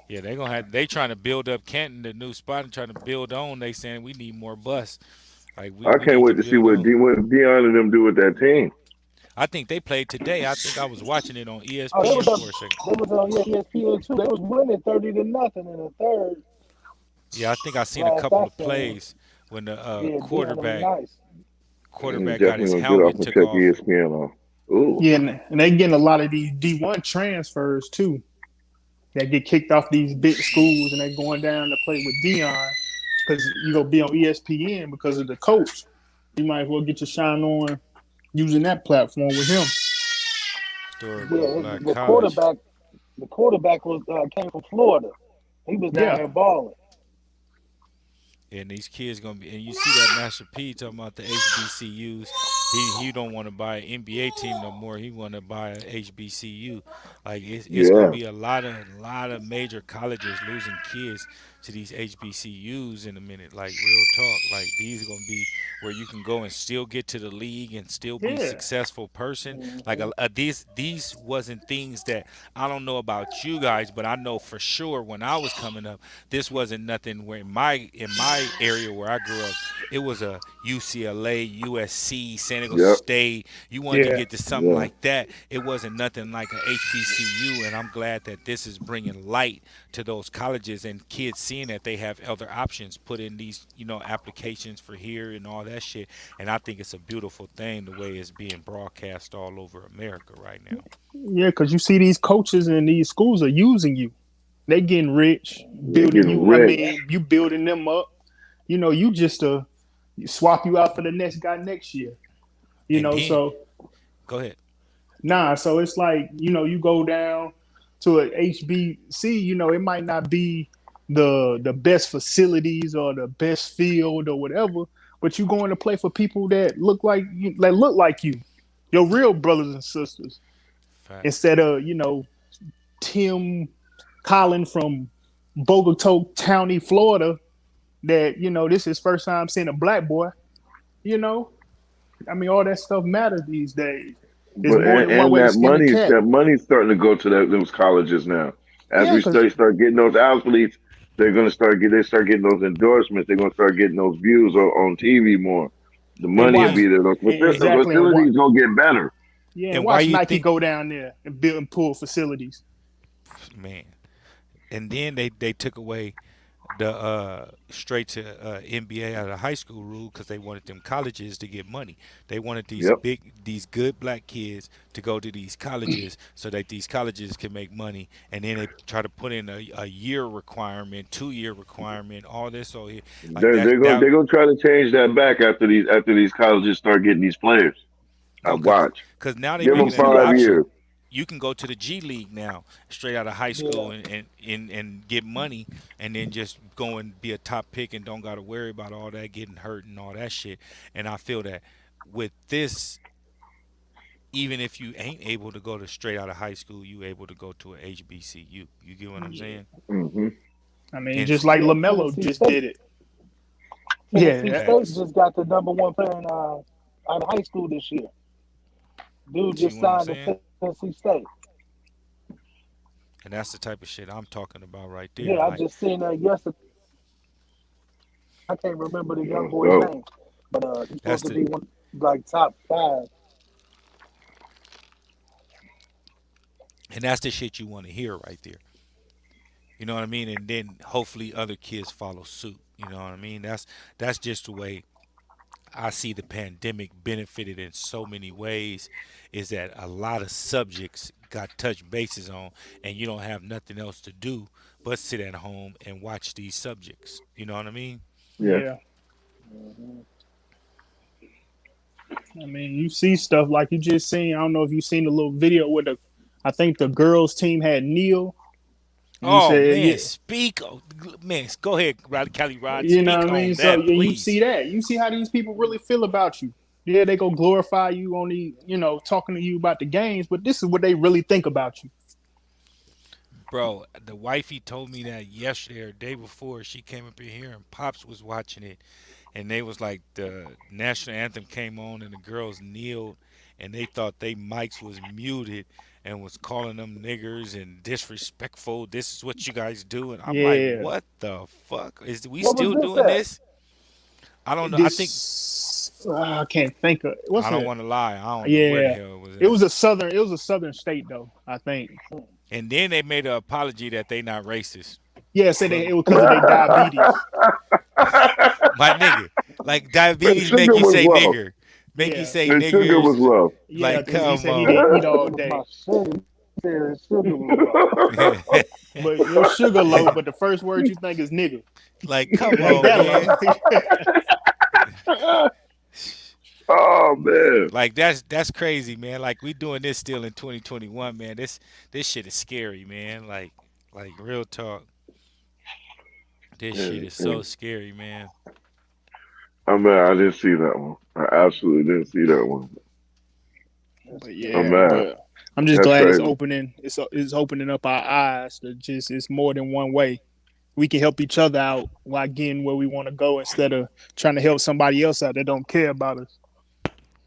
Yeah, they gonna have. They trying to build up Canton, the new spot, and trying to build on. They saying we need more bus. Like I we can't need to wait to see build on. what Dion and them do with that team. I think they played today. I think I was watching it on Oh, ESPN for a second. they was on ESPN too. They was winning 30-0 in the third Yeah, I think I seen a last couple I of seen. plays when the Yeah, Dion was nice. I'm quarterback got definitely his gonna get off helmet and took check off. ESPN off. Ooh, yeah, and they getting a lot of these D1 transfers too. That get kicked off these big schools and they going down to play with Dion because you go be on ESPN because of the coach. You might as well get your shine on using that platform with him. Historical Yeah, black the college. quarterback was came from Florida. He was down Yeah, here balling. And these kids gonna be, and you see that Master P talking about the HBCUs. He don't want to buy an NBA team no more. He want to buy an HBCU. Like it's gonna yeah, be a lot of major colleges losing kids to these HBCUs in a minute. Like real talk. Like these are gonna be where you can go and still get to the league and still be yeah, successful person. Like Hmm. these wasn't things that I don't know about you guys, but I know for sure when I was coming up this wasn't nothing where in my area where I grew up, it was a UCLA, USC, San Diego yep, State. You wanted to yeah, get to something yeah, like that. It wasn't nothing like a HBCU, and I'm glad that this is bringing light to those colleges and kids seeing that they have other options. Put in these, applications for here and all that shit. And I think it's a beautiful thing the way it's being broadcast all over America right now. yeah. Because you see these coaches in these schools are using you. They getting rich, they're building getting you. I rich. mean, you building them up. You just swap you out for the next guy next year. And then, So go ahead. nah. So it's like you go down to a HBC. It might not be the best facilities or the best field or whatever, but you going to play for people that look like you, your real brothers and sisters, Facts. instead of Tim Collin from Bogota County, Florida. That this is first time seeing a black boy. You know, I mean, all that stuff matters these days. There's But more than one and way to skin a cat. that money's starting to go to those colleges now. As Yeah, we because start getting those athletes, they're going to start getting those endorsements. They're going to start getting those views on TV more. The and money will watch be there. Those the exactly facilities going to get better. yeah, and And why watch you Nike think, go down there and build and pull facilities. man? And then they took away the straight to NBA out of high school rule because they wanted them colleges to get money. They wanted Yep. these good black kids to go to these colleges so that these colleges can make money, and then they try to put in a year requirement, 2 year requirement, all this. So like They're gonna try to change that back after these colleges start getting these players. I oh, watch. cause now they Give You them making it see an that? 5 years. option. You can go to the G League now, straight out of high Yeah. school, and get money, and then just go and be a top pick and don't got to worry about all that getting hurt and all that shit. And I feel that with this, even if you ain't able to go to straight out of high school, you able to go to a HBCU. You get what I'm Yeah. saying? Hmm. I mean, And just like Yeah, LaMelo Tennessee just State. did it. Yeah, Tennessee State facts. just got the number one player in, out of high school this year. Dude See just what I'm signed to saying? Tennessee State. And that's the type of shit I'm talking about right there. Yeah, I Like just seen that yesterday. I can't remember the young That's boy's dope. name, but he's that's supposed to the be one like top five. and that's the shit you want to hear right there. You know what I mean? And then hopefully other kids follow suit. You know what I mean? That's just the way I see the pandemic benefited in so many ways is that a lot of subjects got touch bases on and you don't have nothing else to do but sit at home and watch these subjects. You know what I mean? Yeah. yeah. Mhm. I mean, you see stuff like you just seen. I don't know if you seen the little video where I think the girls team had Neil, and he Oh said, man, yeah, speak, man. Go ahead, Cali Rod. you know Speak what I mean. on So that, and you see please, that, you see how these people really feel about you. Yeah, they go glorify you on the, talking to you about the games, but this is what they really think about you. bro. The wifey told me that yesterday or day before. She came up in here and pops was watching it, and they was like the national anthem came on and the girls kneeled and they thought they mics was muted and was calling them niggers and disrespectful. This is what you guys do, and I'm like, Yeah, what the fuck is we What was still this doing at? this? I don't know. I think this I can't think of I what's don't it. want to lie. I don't know where the Yeah, hell it was it at. was a southern. It was a southern state though. I think. And then they made an apology that they not racist. Yeah, said But it was because of their diabetes. my nigga, like The diabetes make sugar you was say low. nigger, make you Yeah, say The sugar was niggers. low. yeah, Like, because he come said he didn't on. eat It all was my day. sugar. He said his sugar was low. But your sugar low, but the first word you think is nigga. Like, come Ain't on, that low? man. Oh man. Like that's crazy, man. Like we doing this still in 2021, man. This shit is scary, man. Like real talk. This shit And, is so and, scary, man. I mean, I didn't see that one. I absolutely didn't see that one. That's But I'm yeah, crazy. mad. but I'm just That's glad it's crazy. opening. It's opening up our eyes to just it's more than one way. We can help each other out while getting where we want to go instead of trying to help somebody else out that don't care about us.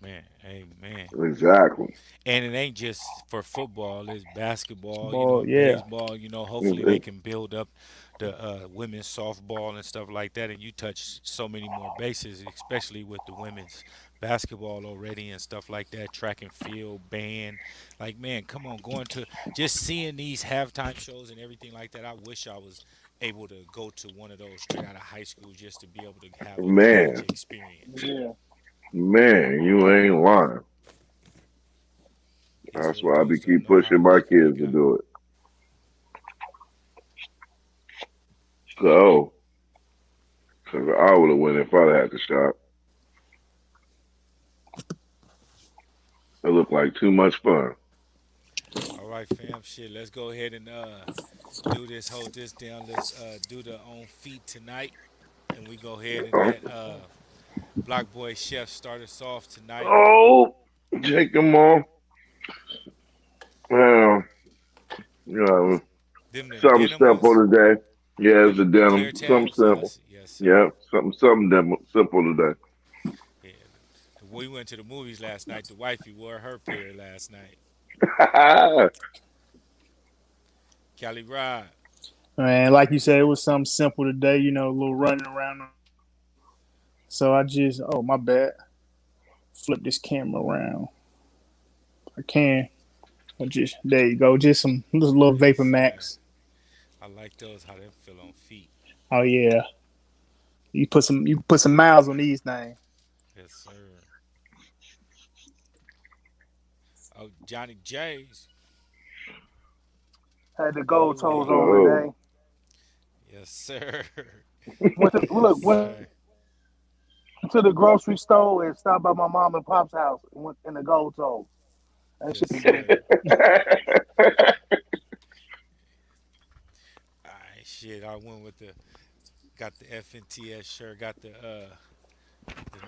Man, hey man. Exactly. And it ain't just for football. It's basketball, Ball, yeah. baseball. Hopefully they It- can build up the women's softball and stuff like that. And you touch so many more bases, especially with the women's basketball already and stuff like that. Track and field, band. Like, man, come on, going to just seeing these halftime shows and everything like that. I wish I was able to go to one of those straight out of high school just to be able to have a college Man, experience. Yeah. man, you ain't lying. These That's little why I be dudes don't keep know how pushing my lucky we kids to got. do it. So, cause I would have went if I had the shot. It looked like too much fun. All right, fam. Shit, let's go ahead and do this. Hold this down. Let's do the on feet tonight, and we go ahead and let Block Boy Chef start us off tonight. Oh, take them off. Well, you know, Them the something denim ones, simple today. Yeah, it's a the clear denim. Something tabs. simple. Yes, yes, sir. Yeah, something simple today. Yeah. We went to the movies last night. The wifey wore her pair last night. Cali Rod. And like you said, it was something simple today. A little running around. So I just, oh my bad, flip this camera around. I can. I just there you go. Just a little Vapor Yes, sir. Max. I like those. How they feel on feet. Oh yeah, you put some miles on these things. Yes, sir. Oh, Johnny J's. Had the gold Oh, toes we. on Oh, today. Yes, sir. Look, Yes, went sir. to the grocery store and stopped by my mom and pop's house. And went in the gold toe. That Yes, shit be good. sir. All right, shit. I went with the got the FNTS shirt, got the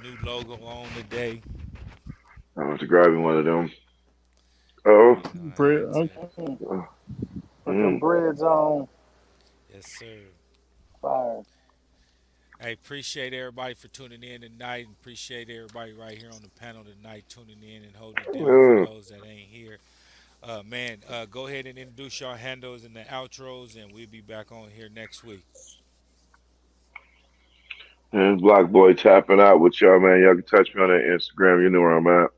new logo on today. I was grabbing one of them. Oh, You know, I Bri- had to. Mm. uh, Put them breads on Yes, sir. fire. Hey, appreciate everybody for tuning in tonight, and appreciate everybody right here on the panel tonight tuning in and holding it down for those that ain't here. Man, go ahead and introduce your handles and the outros, and we'll be back on here next week. and Black Boy tapping out with y'all, man. Y'all can touch me on that Instagram. You know where I'm at.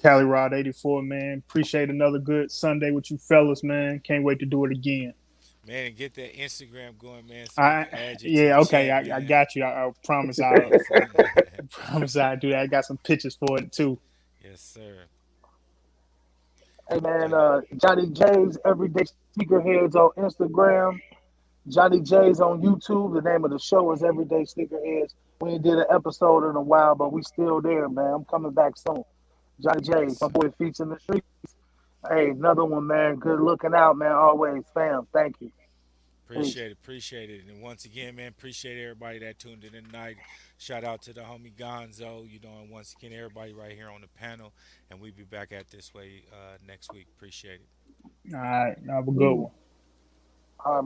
Cali Rod 84, man. Appreciate another good Sunday with you fellas, man. Can't wait to do it again. Man, and get that Instagram going, man, so we I can add you to the yeah, okay, chat, I man. got you. I promise I'll Yes, sir. promise I'll do that. I got some pictures for it too. Yes, sir. Hey man, Johnny. Johnny J's Everyday Sneakerheads on Instagram. Johnny J's on YouTube. The name of the show is Everyday Sneakerheads. We ain't did an episode in a while, but we still there, man. I'm coming back soon. Johnny Yes, J's, my sir. boy Feats in the Streets. Hey, another one, man. Good looking out, man. Always, fam. Thank you. Peace. Appreciate it. And once again, man, appreciate everybody that tuned in tonight. Shout out to the homie Gonzo, you know, and once again, everybody right here on the panel. And we'll be back at this way next week. Appreciate it. All right, have a good one.